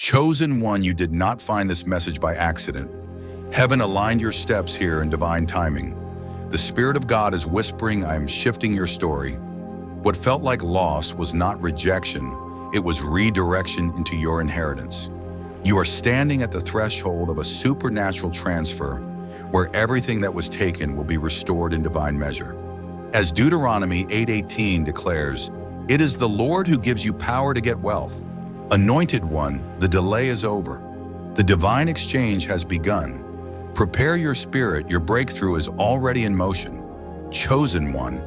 Chosen one, you did not find this message by accident. Heaven aligned your steps here in divine timing. The Spirit of God is whispering, I am shifting your story. What felt like loss was not rejection, it was redirection into your inheritance. You are standing at the threshold of a supernatural transfer where everything that was taken will be restored in divine measure. As Deuteronomy 8:18 declares, it is the Lord who gives you power to get wealth. Anointed one, the delay is over. The divine exchange has begun. Prepare your spirit, your breakthrough is already in motion. Chosen one.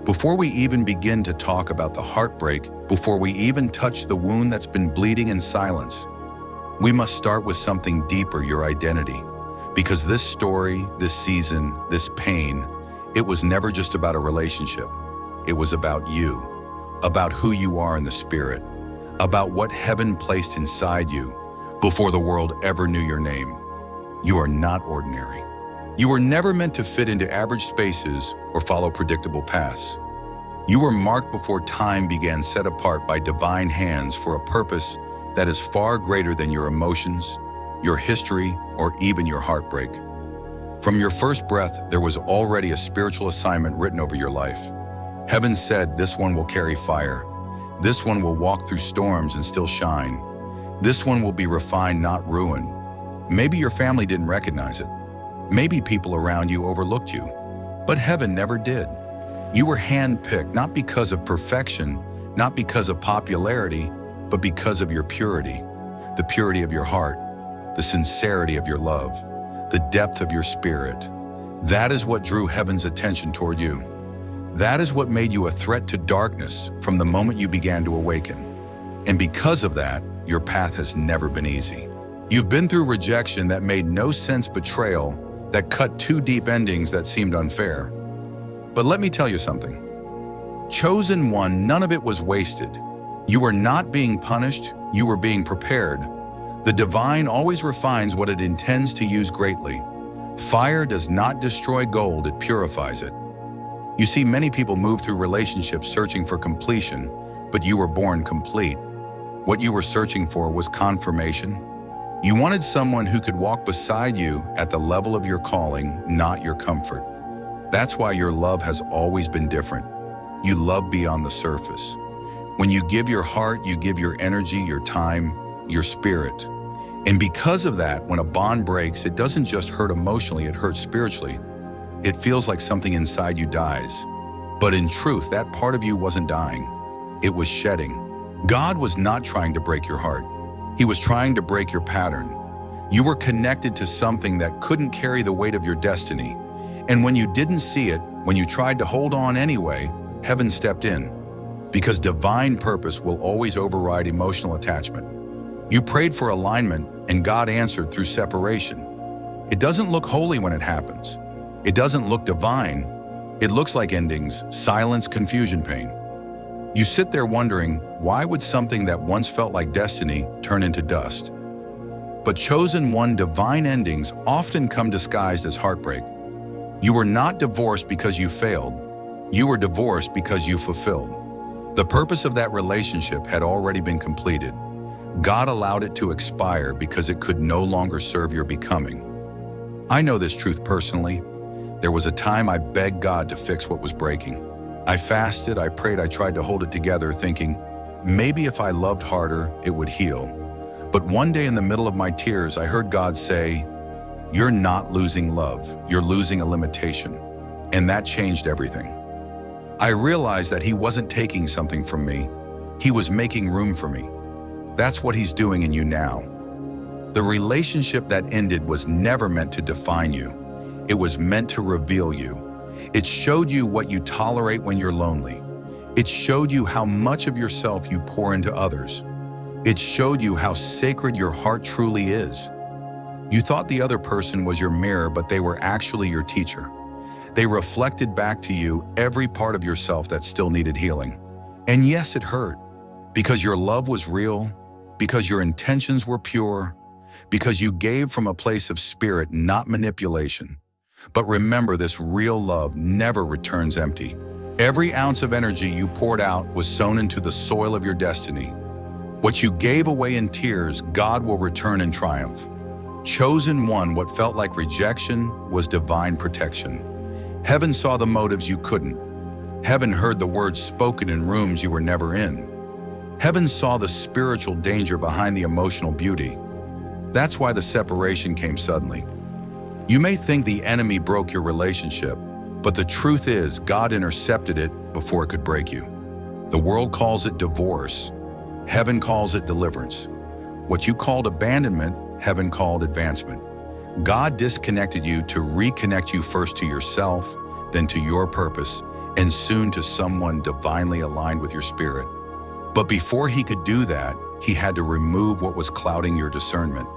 Before we even begin to talk about the heartbreak, before we even touch the wound that's been bleeding in silence, we must start with something deeper, your identity. Because this story, this season, this pain, it was never just about a relationship. It was about you, about who you are in the Spirit, about what heaven placed inside you before the world ever knew your name. You are not ordinary. You were never meant to fit into average spaces or follow predictable paths. You were marked before time began, set apart by divine hands for a purpose that is far greater than your emotions, your history, or even your heartbreak. From your first breath, there was already a spiritual assignment written over your life. Heaven said, this one will carry fire. This one will walk through storms and still shine. This one will be refined, not ruined. Maybe your family didn't recognize it. Maybe people around you overlooked you. But heaven never did. You were handpicked, not because of perfection, not because of popularity, but because of your purity. The purity of your heart, the sincerity of your love, the depth of your spirit. That is what drew heaven's attention toward you. That is what made you a threat to darkness from the moment you began to awaken. And because of that, your path has never been easy. You've been through rejection that made no sense, betrayal that cut too deep, endings that seemed unfair. But let me tell you something. Chosen one, none of it was wasted. You were not being punished, you were being prepared. The divine always refines what it intends to use greatly. Fire does not destroy gold, it purifies it. You see, many people move through relationships searching for completion, but you were born complete. What you were searching for was confirmation. You wanted someone who could walk beside you at the level of your calling, not your comfort. That's why your love has always been different. You love beyond the surface. When you give your heart, you give your energy, your time, your spirit. And because of that, when a bond breaks, it doesn't just hurt emotionally, it hurts spiritually. It feels like something inside you dies. But in truth, that part of you wasn't dying. It was shedding. God was not trying to break your heart. He was trying to break your pattern. You were connected to something that couldn't carry the weight of your destiny. And when you didn't see it, when you tried to hold on anyway, heaven stepped in. Because divine purpose will always override emotional attachment. You prayed for alignment, and God answered through separation. It doesn't look holy when it happens. It doesn't look divine. It looks like endings, silence, confusion, pain. You sit there wondering, why would something that once felt like destiny turn into dust? But chosen one, divine endings often come disguised as heartbreak. You were not divorced because you failed. You were divorced because you fulfilled. The purpose of that relationship had already been completed. God allowed it to expire because it could no longer serve your becoming. I know this truth personally. There was a time I begged God to fix what was breaking. I fasted, I prayed, I tried to hold it together, thinking, maybe if I loved harder, it would heal. But one day in the middle of my tears, I heard God say, you're not losing love, you're losing a limitation. And that changed everything. I realized that He wasn't taking something from me, He was making room for me. That's what He's doing in you now. The relationship that ended was never meant to define you. It was meant to reveal you. It showed you what you tolerate when you're lonely. It showed you how much of yourself you pour into others. It showed you how sacred your heart truly is. You thought the other person was your mirror, but they were actually your teacher. They reflected back to you every part of yourself that still needed healing. And yes, it hurt, because your love was real, because your intentions were pure, because you gave from a place of spirit, not manipulation. But remember, this real love never returns empty. Every ounce of energy you poured out was sown into the soil of your destiny. What you gave away in tears, God will return in triumph. Chosen one, what felt like rejection was divine protection. Heaven saw the motives you couldn't. Heaven heard the words spoken in rooms you were never in. Heaven saw the spiritual danger behind the emotional beauty. That's why the separation came suddenly. You may think the enemy broke your relationship, but the truth is God intercepted it before it could break you. The world calls it divorce. Heaven calls it deliverance. What you called abandonment, heaven called advancement. God disconnected you to reconnect you first to yourself, then to your purpose, and soon to someone divinely aligned with your spirit. But before he could do that, he had to remove what was clouding your discernment.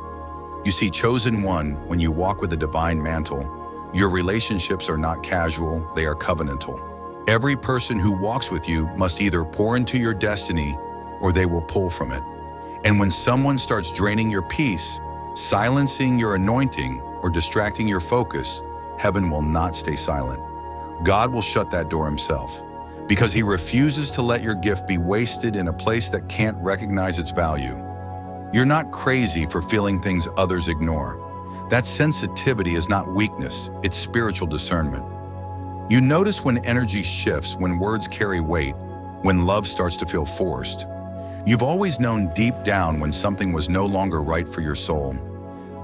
You see, chosen one, when you walk with a divine mantle, your relationships are not casual, they are covenantal. Every person who walks with you must either pour into your destiny or they will pull from it. And when someone starts draining your peace, silencing your anointing, or distracting your focus, heaven will not stay silent. God will shut that door himself, because he refuses to let your gift be wasted in a place that can't recognize its value. You're not crazy for feeling things others ignore. That sensitivity is not weakness, it's spiritual discernment. You notice when energy shifts, when words carry weight, when love starts to feel forced. You've always known deep down when something was no longer right for your soul.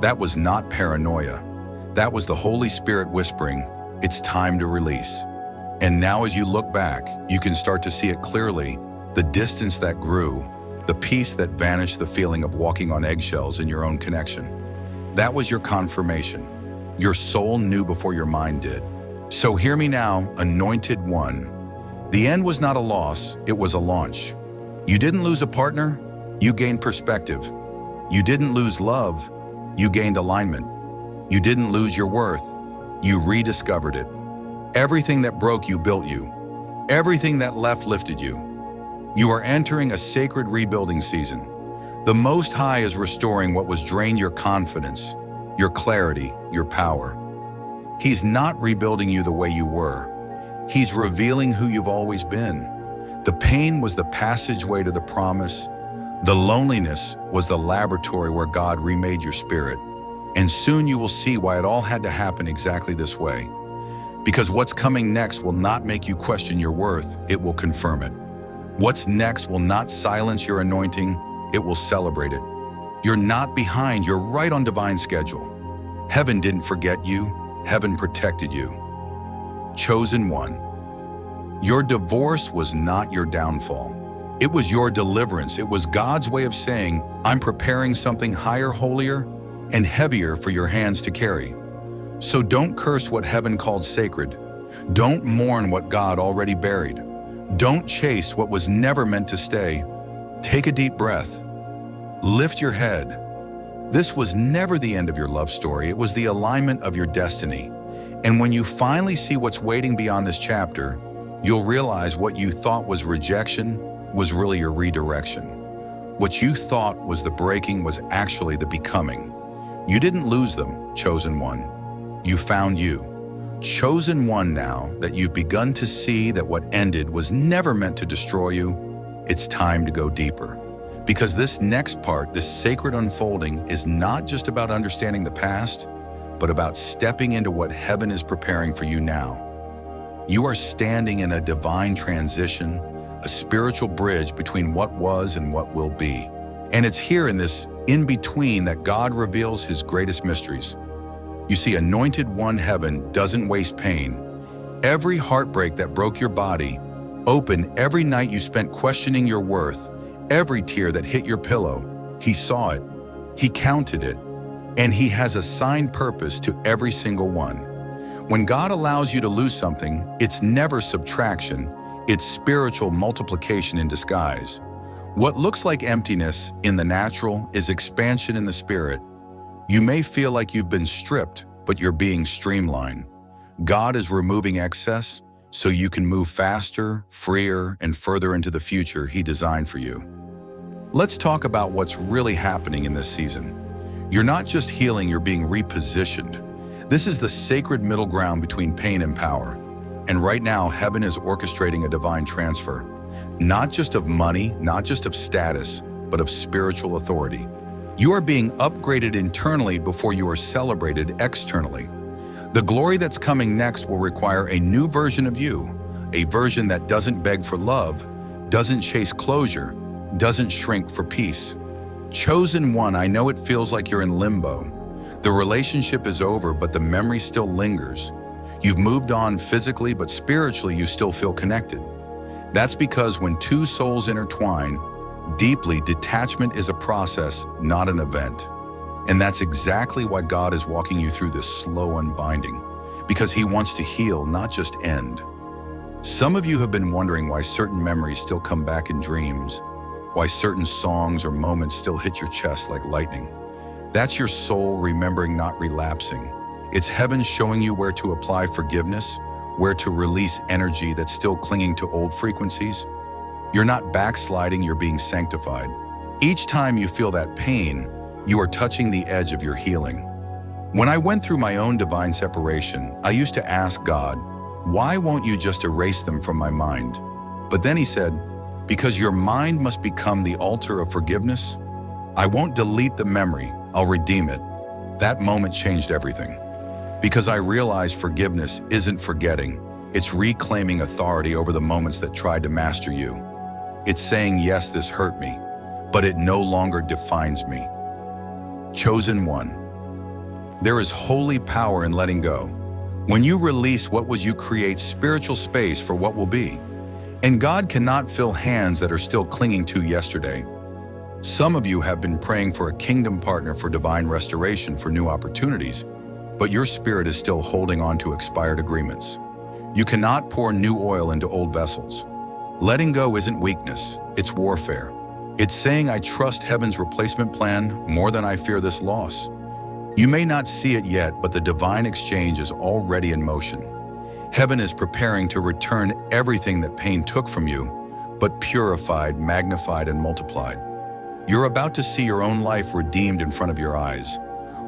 That was not paranoia. That was the Holy Spirit whispering, it's time to release. And now as you look back, you can start to see it clearly, the distance that grew, the peace that vanished, the feeling of walking on eggshells in your own connection. That was your confirmation. Your soul knew before your mind did. So hear me now, anointed one. The end was not a loss, it was a launch. You didn't lose a partner, you gained perspective. You didn't lose love, you gained alignment. You didn't lose your worth, you rediscovered it. Everything that broke you built you. Everything that left lifted you. You are entering a sacred rebuilding season. The Most High is restoring what was drained, your confidence, your clarity, your power. He's not rebuilding you the way you were. He's revealing who you've always been. The pain was the passageway to the promise. The loneliness was the laboratory where God remade your spirit. And soon you will see why it all had to happen exactly this way. Because what's coming next will not make you question your worth, it will confirm it. What's next will not silence your anointing, it will celebrate it. You're not behind, you're right on divine schedule. Heaven didn't forget you, heaven protected you. Chosen one. Your divorce was not your downfall. It was your deliverance. It was God's way of saying, I'm preparing something higher, holier, and heavier for your hands to carry. So don't curse what heaven called sacred. Don't mourn what God already buried. Don't chase what was never meant to stay. Take a deep breath. Lift your head. This was never the end of your love story. It was the alignment of your destiny. And when you finally see what's waiting beyond this chapter, you'll realize what you thought was rejection was really your redirection. What you thought was the breaking was actually the becoming. You didn't lose them, chosen one. You found you. Chosen one, now that you've begun to see that what ended was never meant to destroy you, it's time to go deeper. Because this next part, this sacred unfolding, is not just about understanding the past, but about stepping into what heaven is preparing for you now. You are standing in a divine transition, a spiritual bridge between what was and what will be. And it's here in this in-between that God reveals his greatest mysteries. You see, anointed one, heaven doesn't waste pain. Every heartbreak that broke your body open, every night you spent questioning your worth, every tear that hit your pillow, he saw it, he counted it, and he has assigned purpose to every single one. When God allows you to lose something, it's never subtraction, it's spiritual multiplication in disguise. What looks like emptiness in the natural is expansion in the spirit. You may feel like you've been stripped, but you're being streamlined. God is removing excess so you can move faster, freer, and further into the future he designed for you. Let's talk about what's really happening in this season. You're not just healing, you're being repositioned. This is the sacred middle ground between pain and power. And right now, heaven is orchestrating a divine transfer. Not just of money, not just of status, but of spiritual authority. You are being upgraded internally before you are celebrated externally. The glory that's coming next will require a new version of you, a version that doesn't beg for love, doesn't chase closure, doesn't shrink for peace. Chosen one, I know it feels like you're in limbo. The relationship is over, but the memory still lingers. You've moved on physically, but spiritually you still feel connected. That's because when two souls intertwine deeply, detachment is a process, not an event. And that's exactly why God is walking you through this slow unbinding, because He wants to heal, not just end. Some of you have been wondering why certain memories still come back in dreams, why certain songs or moments still hit your chest like lightning. That's your soul remembering, not relapsing. It's heaven showing you where to apply forgiveness, where to release energy that's still clinging to old frequencies. You're not backsliding, you're being sanctified. Each time you feel that pain, you are touching the edge of your healing. When I went through my own divine separation, I used to ask God, why won't you just erase them from my mind? But then He said, because your mind must become the altar of forgiveness. I won't delete the memory, I'll redeem it. That moment changed everything. Because I realized forgiveness isn't forgetting, it's reclaiming authority over the moments that tried to master you. It's saying, yes, this hurt me, but it no longer defines me. Chosen one. There is holy power in letting go. When you release what was, you create spiritual space for what will be. And God cannot fill hands that are still clinging to yesterday. Some of you have been praying for a kingdom partner, for divine restoration, for new opportunities, but your spirit is still holding on to expired agreements. You cannot pour new oil into old vessels. Letting go isn't weakness, it's warfare. It's saying, I trust heaven's replacement plan more than I fear this loss. You may not see it yet, but the divine exchange is already in motion. Heaven is preparing to return everything that pain took from you, but purified, magnified, and multiplied. You're about to see your own life redeemed in front of your eyes.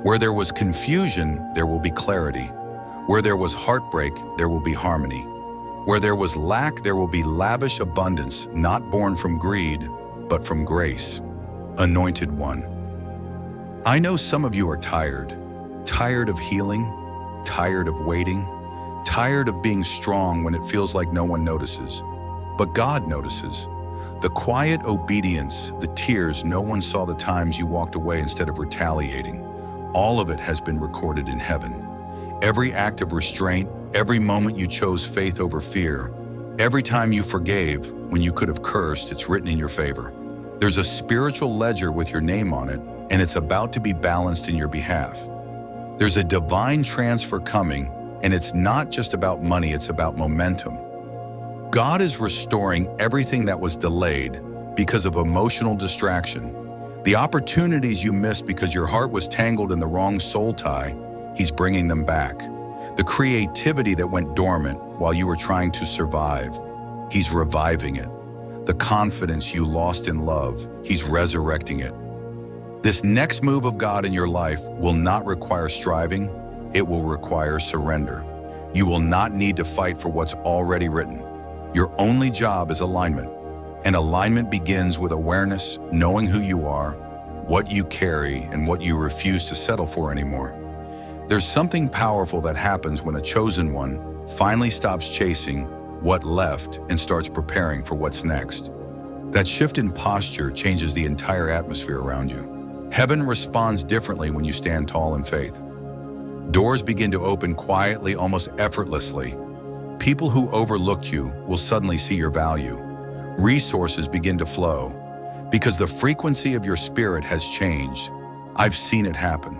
Where there was confusion, there will be clarity. Where there was heartbreak, there will be harmony. Where there was lack, there will be lavish abundance, not born from greed, but from grace. Anointed one. I know some of you are tired of healing, tired of waiting, tired of being strong when it feels like no one notices. But God notices. The quiet obedience, the tears, no one saw the times you walked away instead of retaliating. All of it has been recorded in heaven. Every act of restraint, every moment you chose faith over fear, every time you forgave when you could have cursed, it's written in your favor. There's a spiritual ledger with your name on it, and it's about to be balanced in your behalf. There's a divine transfer coming, and it's not just about money, it's about momentum. God is restoring everything that was delayed because of emotional distraction. The opportunities you missed because your heart was tangled in the wrong soul tie, He's bringing them back. The creativity that went dormant while you were trying to survive, He's reviving it. The confidence you lost in love, He's resurrecting it. This next move of God in your life will not require striving, it will require surrender. You will not need to fight for what's already written. Your only job is alignment. And alignment begins with awareness, knowing who you are, what you carry, and what you refuse to settle for anymore. There's something powerful that happens when a chosen one finally stops chasing what left and starts preparing for what's next. That shift in posture changes the entire atmosphere around you. Heaven responds differently when you stand tall in faith. Doors begin to open quietly, almost effortlessly. People who overlooked you will suddenly see your value. Resources begin to flow because the frequency of your spirit has changed. I've seen it happen.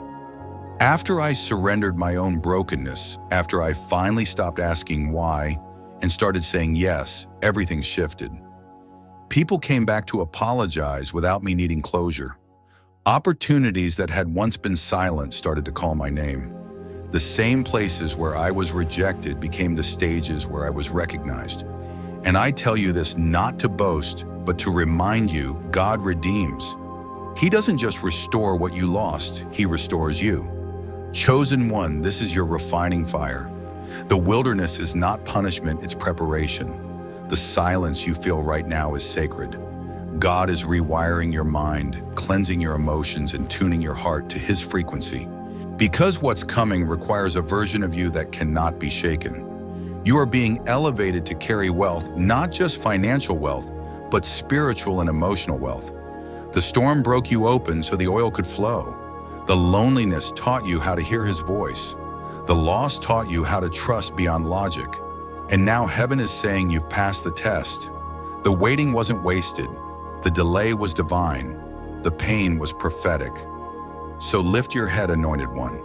After I surrendered my own brokenness, after I finally stopped asking why and started saying yes, everything shifted. People came back to apologize without me needing closure. Opportunities that had once been silent started to call my name. The same places where I was rejected became the stages where I was recognized. And I tell you this not to boast, but to remind you, God redeems. He doesn't just restore what you lost, He restores you. Chosen one, this is your refining fire. The wilderness is not punishment, it's preparation. The silence you feel right now is sacred. God is rewiring your mind, cleansing your emotions, and tuning your heart to His frequency. Because what's coming requires a version of you that cannot be shaken. You are being elevated to carry wealth, not just financial wealth, but spiritual and emotional wealth. The storm broke you open so the oil could flow. The loneliness taught you how to hear His voice. The loss taught you how to trust beyond logic. And now heaven is saying you've passed the test. The waiting wasn't wasted. The delay was divine. The pain was prophetic. So lift your head, anointed one.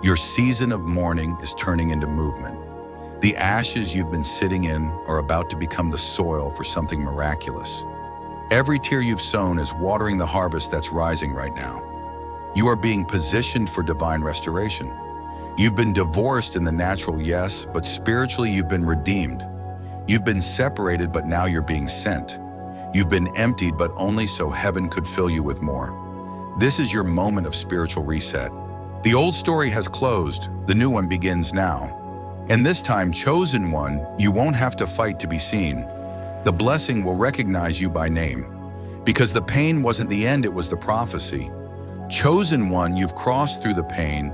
Your season of mourning is turning into movement. The ashes you've been sitting in are about to become the soil for something miraculous. Every tear you've sown is watering the harvest that's rising right now. You are being positioned for divine restoration. You've been divorced in the natural, yes, but spiritually you've been redeemed. You've been separated, but now you're being sent. You've been emptied, but only so heaven could fill you with more. This is your moment of spiritual reset. The old story has closed, the new one begins now. And this time, chosen one, you won't have to fight to be seen. The blessing will recognize you by name. Because the pain wasn't the end, it was the prophecy. Chosen one, you've crossed through the pain,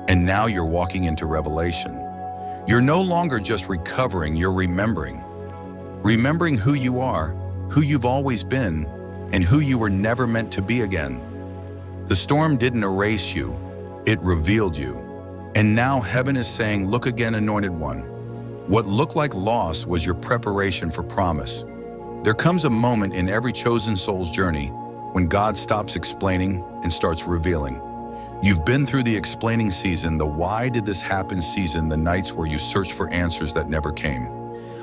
and now you're walking into revelation. You're no longer just recovering, you're remembering. Remembering who you are, who you've always been, and who you were never meant to be again. The storm didn't erase you, it revealed you. And now heaven is saying, look again, anointed one. What looked like loss was your preparation for promise. There comes a moment in every chosen soul's journey when God stops explaining and starts revealing. You've been through the explaining season, the why did this happen season, the nights where you searched for answers that never came.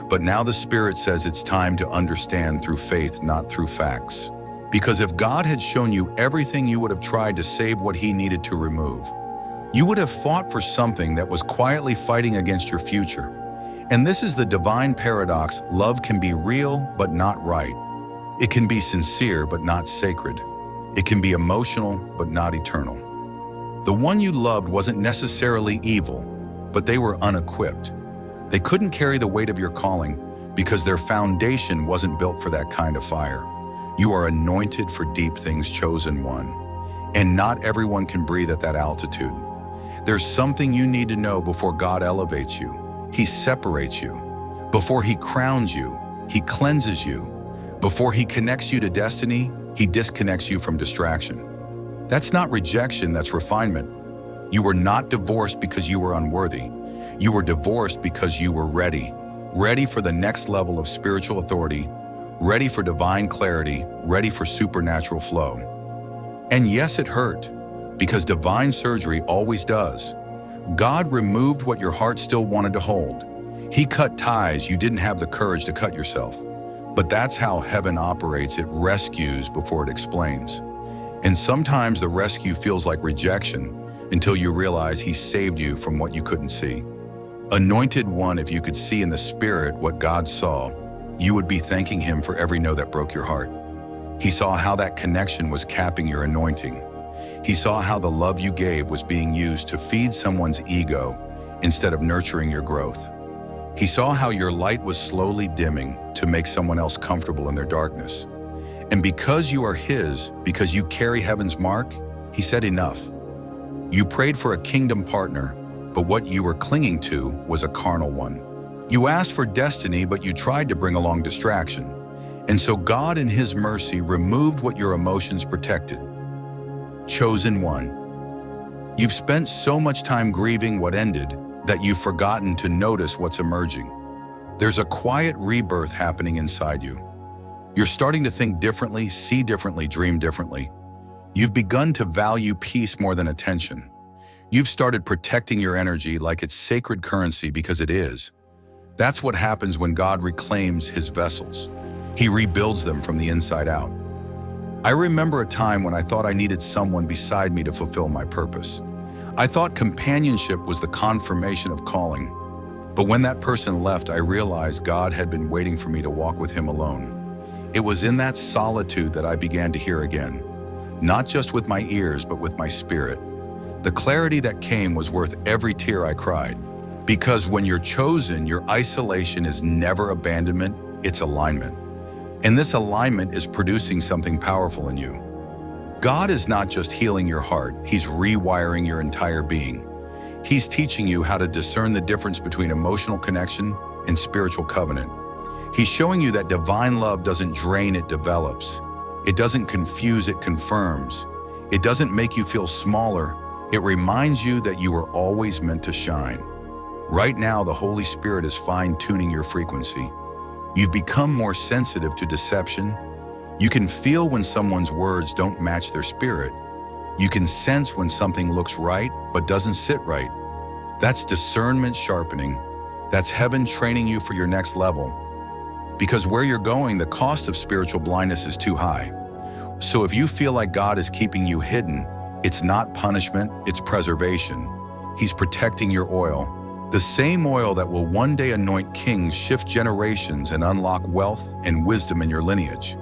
But now the Spirit says it's time to understand through faith, not through facts. Because if God had shown you everything, you would have tried to save what He needed to remove. You would have fought for something that was quietly fighting against your future. And this is the divine paradox. Love can be real, but not right. It can be sincere, but not sacred. It can be emotional, but not eternal. The one you loved wasn't necessarily evil, but they were unequipped. They couldn't carry the weight of your calling because their foundation wasn't built for that kind of fire. You are anointed for deep things, chosen one. And not everyone can breathe at that altitude. There's something you need to know before God elevates you. He separates you. Before He crowns you, He cleanses you. Before He connects you to destiny, He disconnects you from distraction. That's not rejection, that's refinement. You were not divorced because you were unworthy. You were divorced because you were ready. Ready for the next level of spiritual authority, ready for divine clarity, ready for supernatural flow. And yes, it hurt, because divine surgery always does. God removed what your heart still wanted to hold. He cut ties you didn't have the courage to cut yourself. But that's how heaven operates. It rescues before it explains. And sometimes the rescue feels like rejection until you realize He saved you from what you couldn't see. Anointed one, if you could see in the Spirit what God saw, you would be thanking Him for every no that broke your heart. He saw how that connection was capping your anointing. He saw how the love you gave was being used to feed someone's ego instead of nurturing your growth. He saw how your light was slowly dimming to make someone else comfortable in their darkness. And because you are His, because you carry heaven's mark, He said enough. You prayed for a kingdom partner, but what you were clinging to was a carnal one. You asked for destiny, but you tried to bring along distraction. And so God in His mercy removed what your emotions protected. Chosen one. You've spent so much time grieving what ended that you've forgotten to notice what's emerging. There's a quiet rebirth happening inside you. You're starting to think differently, see differently, dream differently. You've begun to value peace more than attention. You've started protecting your energy like it's sacred currency, because it is. That's what happens when God reclaims His vessels. He rebuilds them from the inside out. I remember a time when I thought I needed someone beside me to fulfill my purpose. I thought companionship was the confirmation of calling. But when that person left, I realized God had been waiting for me to walk with Him alone. It was in that solitude that I began to hear again, not just with my ears, but with my spirit. The clarity that came was worth every tear I cried. Because when you're chosen, your isolation is never abandonment, it's alignment. And this alignment is producing something powerful in you. God is not just healing your heart, He's rewiring your entire being. He's teaching you how to discern the difference between emotional connection and spiritual covenant. He's showing you that divine love doesn't drain, it develops. It doesn't confuse, it confirms. It doesn't make you feel smaller, it reminds you that you were always meant to shine. Right now, the Holy Spirit is fine-tuning your frequency. You've become more sensitive to deception. You can feel when someone's words don't match their spirit. You can sense when something looks right but doesn't sit right. That's discernment sharpening. That's heaven training you for your next level. Because where you're going, the cost of spiritual blindness is too high. So if you feel like God is keeping you hidden, it's not punishment, it's preservation. He's protecting your oil. The same oil that will one day anoint kings, shift generations, and unlock wealth and wisdom in your lineage.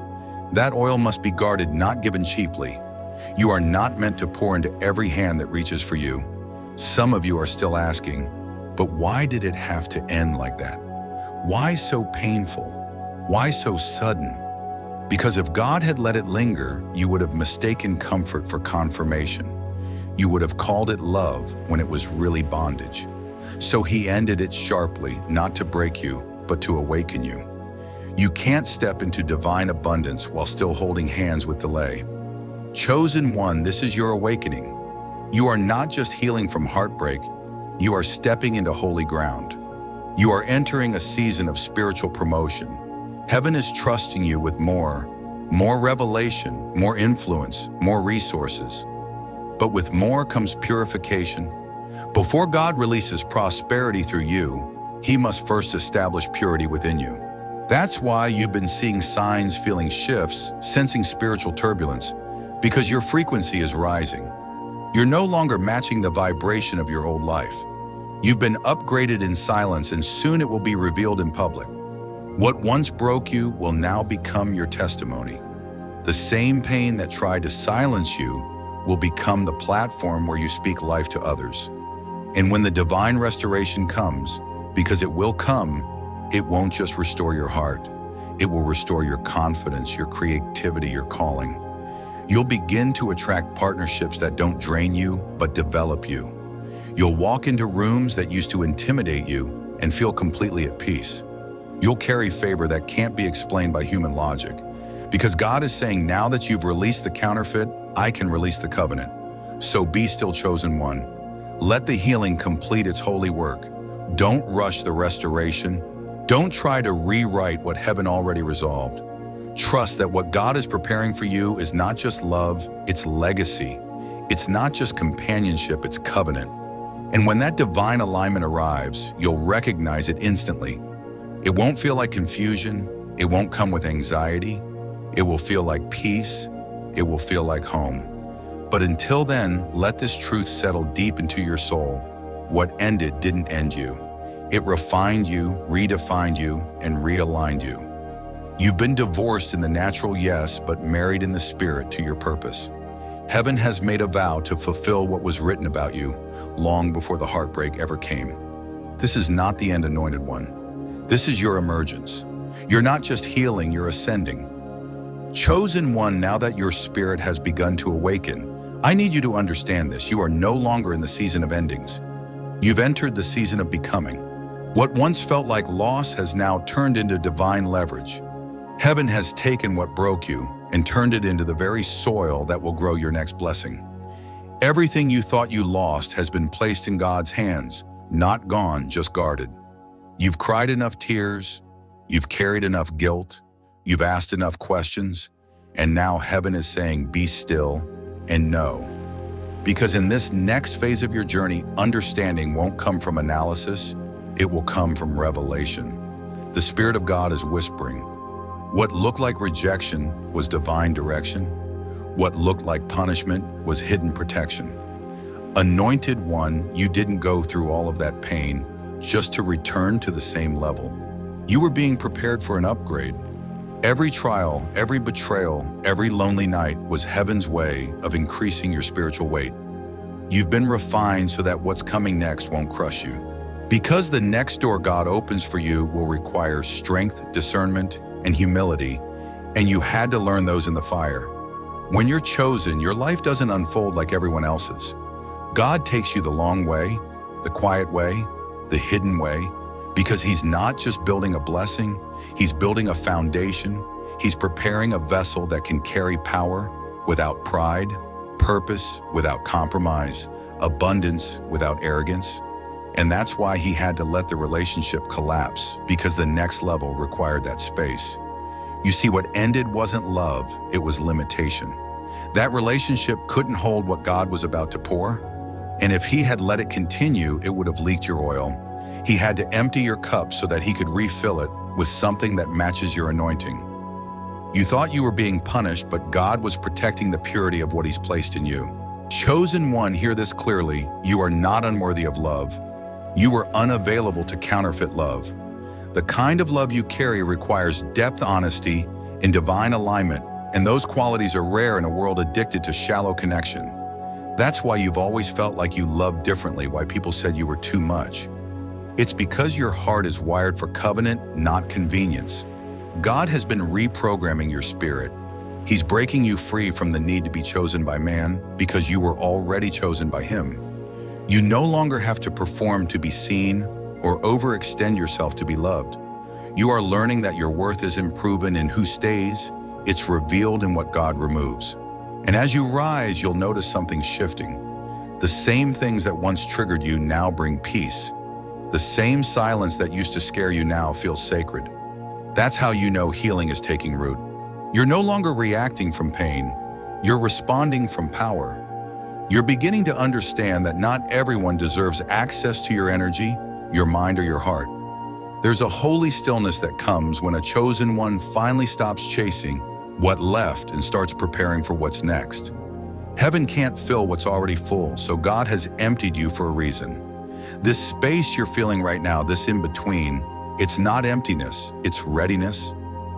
That oil must be guarded, not given cheaply. You are not meant to pour into every hand that reaches for you. Some of you are still asking, but why did it have to end like that? Why so painful? Why so sudden? Because if God had let it linger, you would have mistaken comfort for confirmation. You would have called it love when it was really bondage. So He ended it sharply, not to break you, but to awaken you. You can't step into divine abundance while still holding hands with delay. Chosen one, this is your awakening. You are not just healing from heartbreak, you are stepping into holy ground. You are entering a season of spiritual promotion. Heaven is trusting you with more revelation, more influence, more resources. But with more comes purification. Before God releases prosperity through you, He must first establish purity within you. That's why you've been seeing signs, feeling shifts, sensing spiritual turbulence, because your frequency is rising. You're no longer matching the vibration of your old life. You've been upgraded in silence, and soon it will be revealed in public. What once broke you will now become your testimony. The same pain that tried to silence you will become the platform where you speak life to others. And when the divine restoration comes, because it will come, it won't just restore your heart. It will restore your confidence, your creativity, your calling. You'll begin to attract partnerships that don't drain you, but develop you. You'll walk into rooms that used to intimidate you and feel completely at peace. You'll carry favor that can't be explained by human logic. Because God is saying, now that you've released the counterfeit, I can release the covenant. So be still, chosen one. Let the healing complete its holy work. Don't rush the restoration. Don't try to rewrite what heaven already resolved. Trust that what God is preparing for you is not just love, it's legacy. It's not just companionship, it's covenant. And when that divine alignment arrives, you'll recognize it instantly. It won't feel like confusion. It won't come with anxiety. It will feel like peace. It will feel like home. But until then, let this truth settle deep into your soul. What ended didn't end you. It refined you, redefined you, and realigned you. You've been divorced in the natural, yes, but married in the spirit to your purpose. Heaven has made a vow to fulfill what was written about you long before the heartbreak ever came. This is not the end, anointed one. This is your emergence. You're not just healing, you're ascending. Chosen one, now that your spirit has begun to awaken, I need you to understand this. You are no longer in the season of endings. You've entered the season of becoming. What once felt like loss has now turned into divine leverage. Heaven has taken what broke you and turned it into the very soil that will grow your next blessing. Everything you thought you lost has been placed in God's hands, not gone, just guarded. You've cried enough tears, you've carried enough guilt, you've asked enough questions, and now heaven is saying, be still and know. Because in this next phase of your journey, understanding won't come from analysis, it will come from revelation. The Spirit of God is whispering. What looked like rejection was divine direction. What looked like punishment was hidden protection. Anointed one, you didn't go through all of that pain just to return to the same level. You were being prepared for an upgrade. Every trial, every betrayal, every lonely night was heaven's way of increasing your spiritual weight. You've been refined so that what's coming next won't crush you. Because the next door God opens for you will require strength, discernment, and humility, And you had to learn those in the fire. When you're chosen, your life doesn't unfold like everyone else's. God takes you the long way, the quiet way, the hidden way, because He's not just building a blessing, He's building a foundation. He's preparing a vessel that can carry power without pride, purpose without compromise, abundance without arrogance. And that's why He had to let the relationship collapse, because the next level required that space. You see, what ended wasn't love, it was limitation. That relationship couldn't hold what God was about to pour. And if He had let it continue, it would have leaked your oil. He had to empty your cup so that He could refill it with something that matches your anointing. You thought you were being punished, but God was protecting the purity of what He's placed in you. Chosen one, hear this clearly, you are not unworthy of love. You are unavailable to counterfeit love. The kind of love you carry requires depth, honesty, and divine alignment, and those qualities are rare in a world addicted to shallow connection. That's why you've always felt like you loved differently, why people said you were too much. It's because your heart is wired for covenant, not convenience. God has been reprogramming your spirit. He's breaking you free from the need to be chosen by man because you were already chosen by Him. You no longer have to perform to be seen or overextend yourself to be loved. You are learning that your worth isn't proven in who stays, it's revealed in what God removes. And as you rise, you'll notice something shifting. The same things that once triggered you now bring peace. The same silence that used to scare you now feels sacred. That's how you know healing is taking root. You're no longer reacting from pain. You're responding from power. You're beginning to understand that not everyone deserves access to your energy, your mind, or your heart. There's a holy stillness that comes when a chosen one finally stops chasing what left and starts preparing for what's next. Heaven can't fill what's already full, so God has emptied you for a reason. This space you're feeling right now, this in-between, it's not emptiness, it's readiness.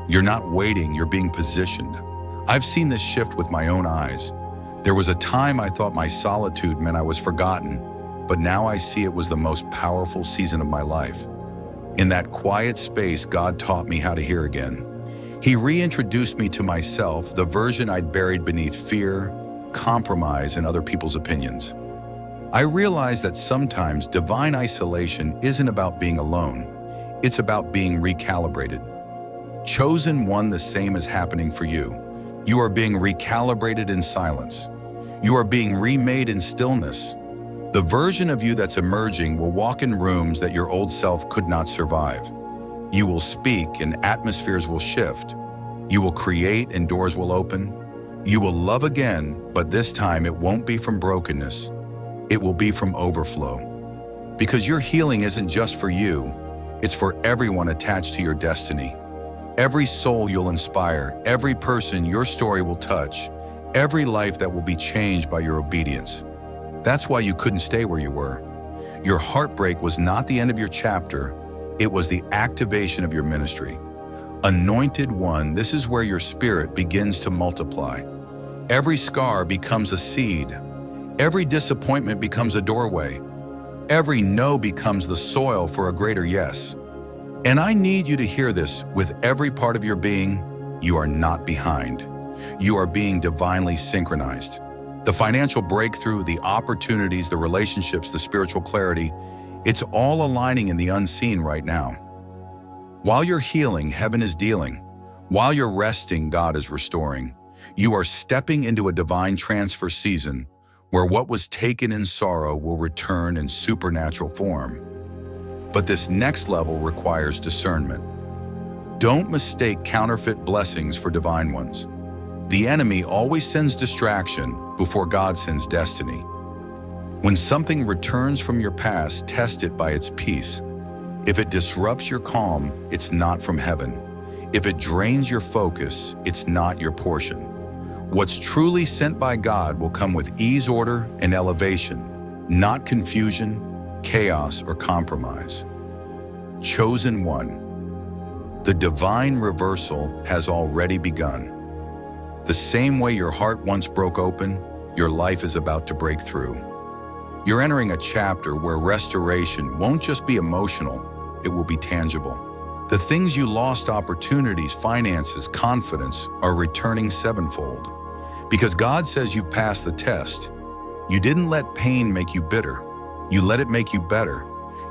You're not waiting, you're being positioned. I've seen this shift with my own eyes. There was a time I thought my solitude meant I was forgotten, but now I see it was the most powerful season of my life. In that quiet space, God taught me how to hear again. He reintroduced me to myself, the version I'd buried beneath fear, compromise, and other people's opinions. I realized that sometimes divine isolation isn't about being alone. It's about being recalibrated. Chosen one, the same is happening for you. You are being recalibrated in silence. You are being remade in stillness. The version of you that's emerging will walk in rooms that your old self could not survive. You will speak and atmospheres will shift. You will create and doors will open. You will love again, but this time it won't be from brokenness. It will be from overflow. Because your healing isn't just for you, it's for everyone attached to your destiny. Every soul you'll inspire, every person your story will touch, every life that will be changed by your obedience. That's why you couldn't stay where you were. Your heartbreak was not the end of your chapter, it was the activation of your ministry. Anointed one, this is where your spirit begins to multiply. Every scar becomes a seed. Every disappointment becomes a doorway. Every no becomes the soil for a greater yes. And I need you to hear this with every part of your being. You are not behind. You are being divinely synchronized. The financial breakthrough, the opportunities, the relationships, the spiritual clarity, it's all aligning in the unseen right now. While you're healing, heaven is dealing. While you're resting, God is restoring. You are stepping into a divine transfer season where what was taken in sorrow will return in supernatural form. But this next level requires discernment. Don't mistake counterfeit blessings for divine ones. The enemy always sends distraction before God sends destiny. When something returns from your past, test it by its peace. If it disrupts your calm, it's not from heaven. If it drains your focus, it's not your portion. What's truly sent by God will come with ease, order, and elevation, not confusion, chaos, or compromise. Chosen one. The divine reversal has already begun. The same way your heart once broke open, your life is about to break through. You're entering a chapter where restoration won't just be emotional, it will be tangible. The things you lost, opportunities, finances, confidence, are returning sevenfold. Because God says you've passed the test. You didn't let pain make you bitter. You let it make you better.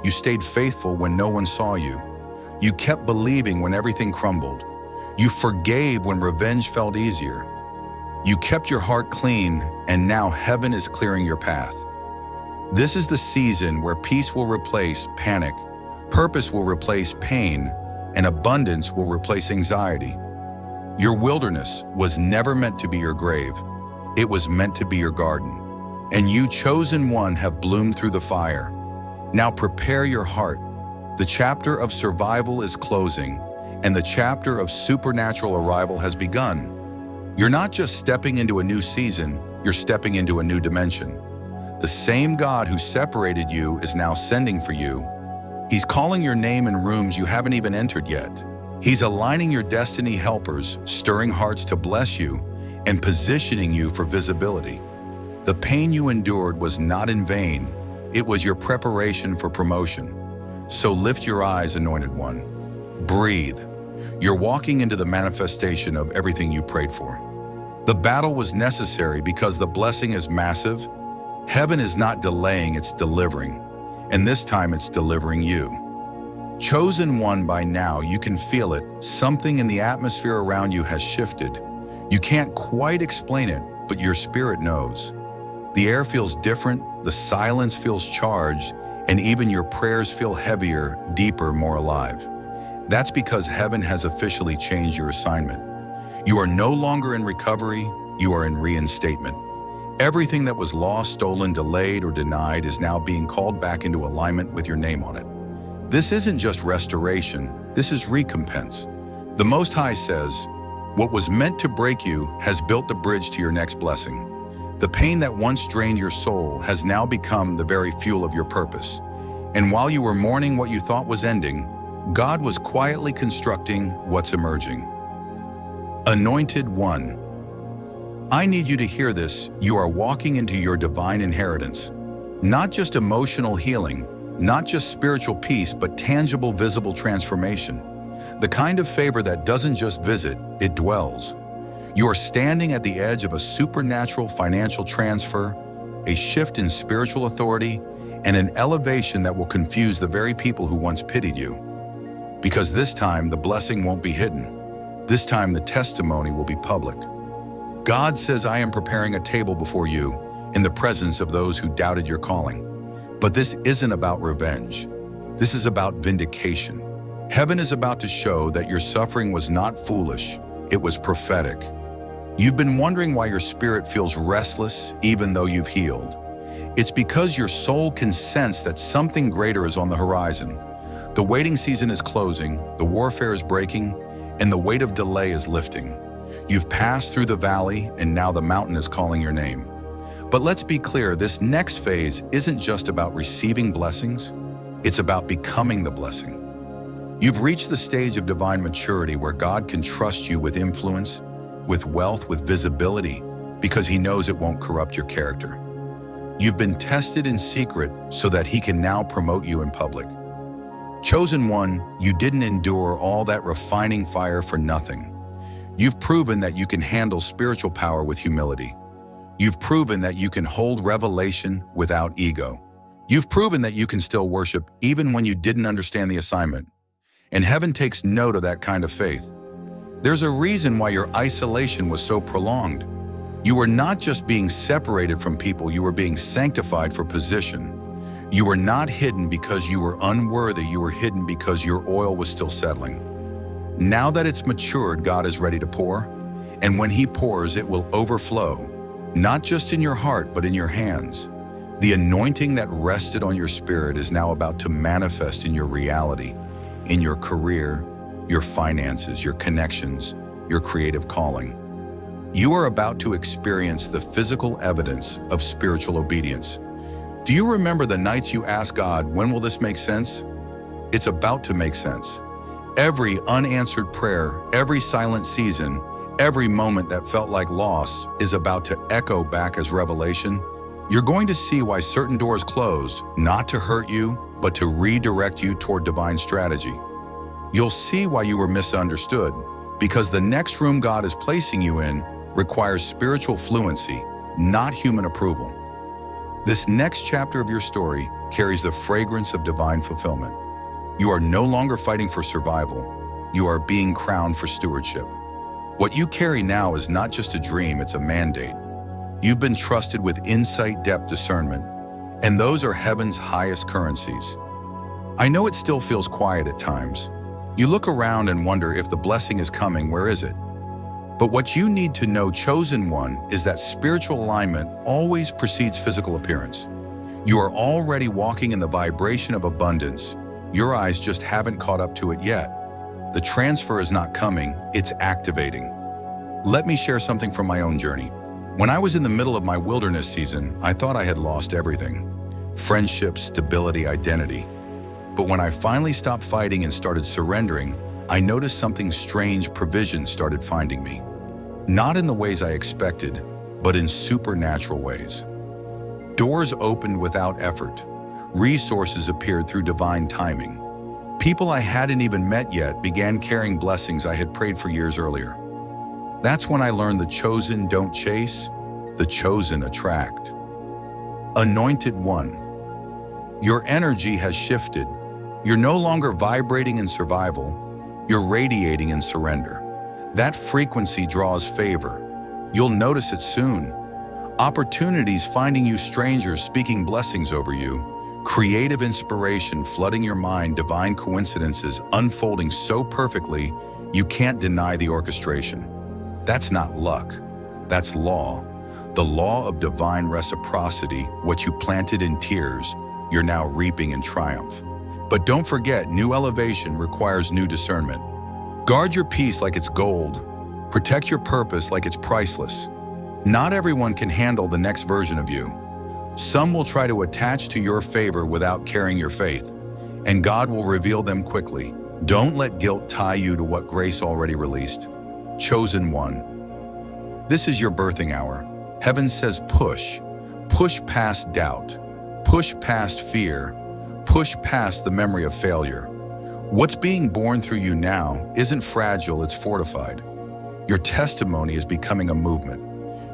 You stayed faithful when no one saw you. You kept believing when everything crumbled. You forgave when revenge felt easier. You kept your heart clean, and now heaven is clearing your path. This is the season where peace will replace panic, purpose will replace pain, and abundance will replace anxiety. Your wilderness was never meant to be your grave. It was meant to be your garden. And you, chosen one, have bloomed through the fire. Now prepare your heart. The chapter of survival is closing, and the chapter of supernatural arrival has begun. You're not just stepping into a new season, you're stepping into a new dimension. The same God who separated you is now sending for you. He's calling your name in rooms you haven't even entered yet. He's aligning your destiny helpers, stirring hearts to bless you, and positioning you for visibility. The pain you endured was not in vain. It was your preparation for promotion. So lift your eyes, anointed one. Breathe. You're walking into the manifestation of everything you prayed for. The battle was necessary because the blessing is massive. Heaven is not delaying, it's delivering. And this time it's delivering you. Chosen one, by now you can feel it. Something in the atmosphere around you has shifted. You can't quite explain it, but your spirit knows. The air feels different, the silence feels charged, and even your prayers feel heavier, deeper, more alive. That's because heaven has officially changed your assignment. You are no longer in recovery, you are in reinstatement. Everything that was lost, stolen, delayed, or denied is now being called back into alignment with your name on it. This isn't just restoration, this is recompense. The Most High says, what was meant to break you has built the bridge to your next blessing. The pain that once drained your soul has now become the very fuel of your purpose. And while you were mourning what you thought was ending, God was quietly constructing what's emerging. Anointed one. I need you to hear this. You are walking into your divine inheritance. Not just emotional healing, not just spiritual peace, but tangible, visible transformation. The kind of favor that doesn't just visit, it dwells. You are standing at the edge of a supernatural financial transfer, a shift in spiritual authority, and an elevation that will confuse the very people who once pitied you. Because this time, the blessing won't be hidden. This time, the testimony will be public. God says, I am preparing a table before you in the presence of those who doubted your calling. But this isn't about revenge. This is about vindication. Heaven is about to show that your suffering was not foolish, it was prophetic. You've been wondering why your spirit feels restless even though you've healed. It's because your soul can sense that something greater is on the horizon. The waiting season is closing, the warfare is breaking, and the weight of delay is lifting. You've passed through the valley, and now the mountain is calling your name. But let's be clear, this next phase isn't just about receiving blessings, it's about becoming the blessing. You've reached the stage of divine maturity where God can trust you with influence, with wealth, with visibility, because He knows it won't corrupt your character. You've been tested in secret so that He can now promote you in public. Chosen one, you didn't endure all that refining fire for nothing. You've proven that you can handle spiritual power with humility. You've proven that you can hold revelation without ego. You've proven that you can still worship even when you didn't understand the assignment. And heaven takes note of that kind of faith. There's a reason why your isolation was so prolonged. You were not just being separated from people, you were being sanctified for position. You were not hidden because you were unworthy, you were hidden because your oil was still settling. Now that it's matured, God is ready to pour, and when He pours, it will overflow, not just in your heart, but in your hands. The anointing that rested on your spirit is now about to manifest in your reality, in your career, your finances, your connections, your creative calling. You are about to experience the physical evidence of spiritual obedience. Do you remember the nights you asked God, when will this make sense? It's about to make sense. Every unanswered prayer, every silent season, every moment that felt like loss is about to echo back as revelation. You're going to see why certain doors closed, not to hurt you, but to redirect you toward divine strategy. You'll see why you were misunderstood, because the next room God is placing you in requires spiritual fluency, not human approval. This next chapter of your story carries the fragrance of divine fulfillment. You are no longer fighting for survival. You are being crowned for stewardship. What you carry now is not just a dream, it's a mandate. You've been trusted with insight, depth, discernment, and those are heaven's highest currencies. I know it still feels quiet at times. You look around and wonder if the blessing is coming, where is it? But what you need to know, chosen one, is that spiritual alignment always precedes physical appearance. You are already walking in the vibration of abundance. Your eyes just haven't caught up to it yet. The transfer is not coming, it's activating. Let me share something from my own journey. When I was in the middle of my wilderness season, I thought I had lost everything. Friendship, stability, identity. But when I finally stopped fighting and started surrendering, I noticed something strange. Provision started finding me. Not in the ways I expected, but in supernatural ways. Doors opened without effort. Resources appeared through divine timing. People I hadn't even met yet began carrying blessings I had prayed for years earlier. That's when I learned the chosen don't chase, the chosen attract. Anointed one. Your energy has shifted. You're no longer vibrating in survival, you're radiating in surrender. That frequency draws favor. You'll notice it soon. Opportunities finding you, strangers speaking blessings over you, creative inspiration flooding your mind, divine coincidences unfolding so perfectly you can't deny the orchestration. That's not luck, that's law. The law of divine reciprocity. What you planted in tears, you're now reaping in triumph. But don't forget, new elevation requires new discernment. Guard your peace like it's gold. Protect your purpose like it's priceless. Not everyone can handle the next version of you. Some will try to attach to your favor without carrying your faith, and God will reveal them quickly. Don't let guilt tie you to what grace already released. Chosen one. This is your birthing hour. Heaven says push. Push past doubt. Push past fear. Push past the memory of failure. What's being born through you now isn't fragile, it's fortified. Your testimony is becoming a movement.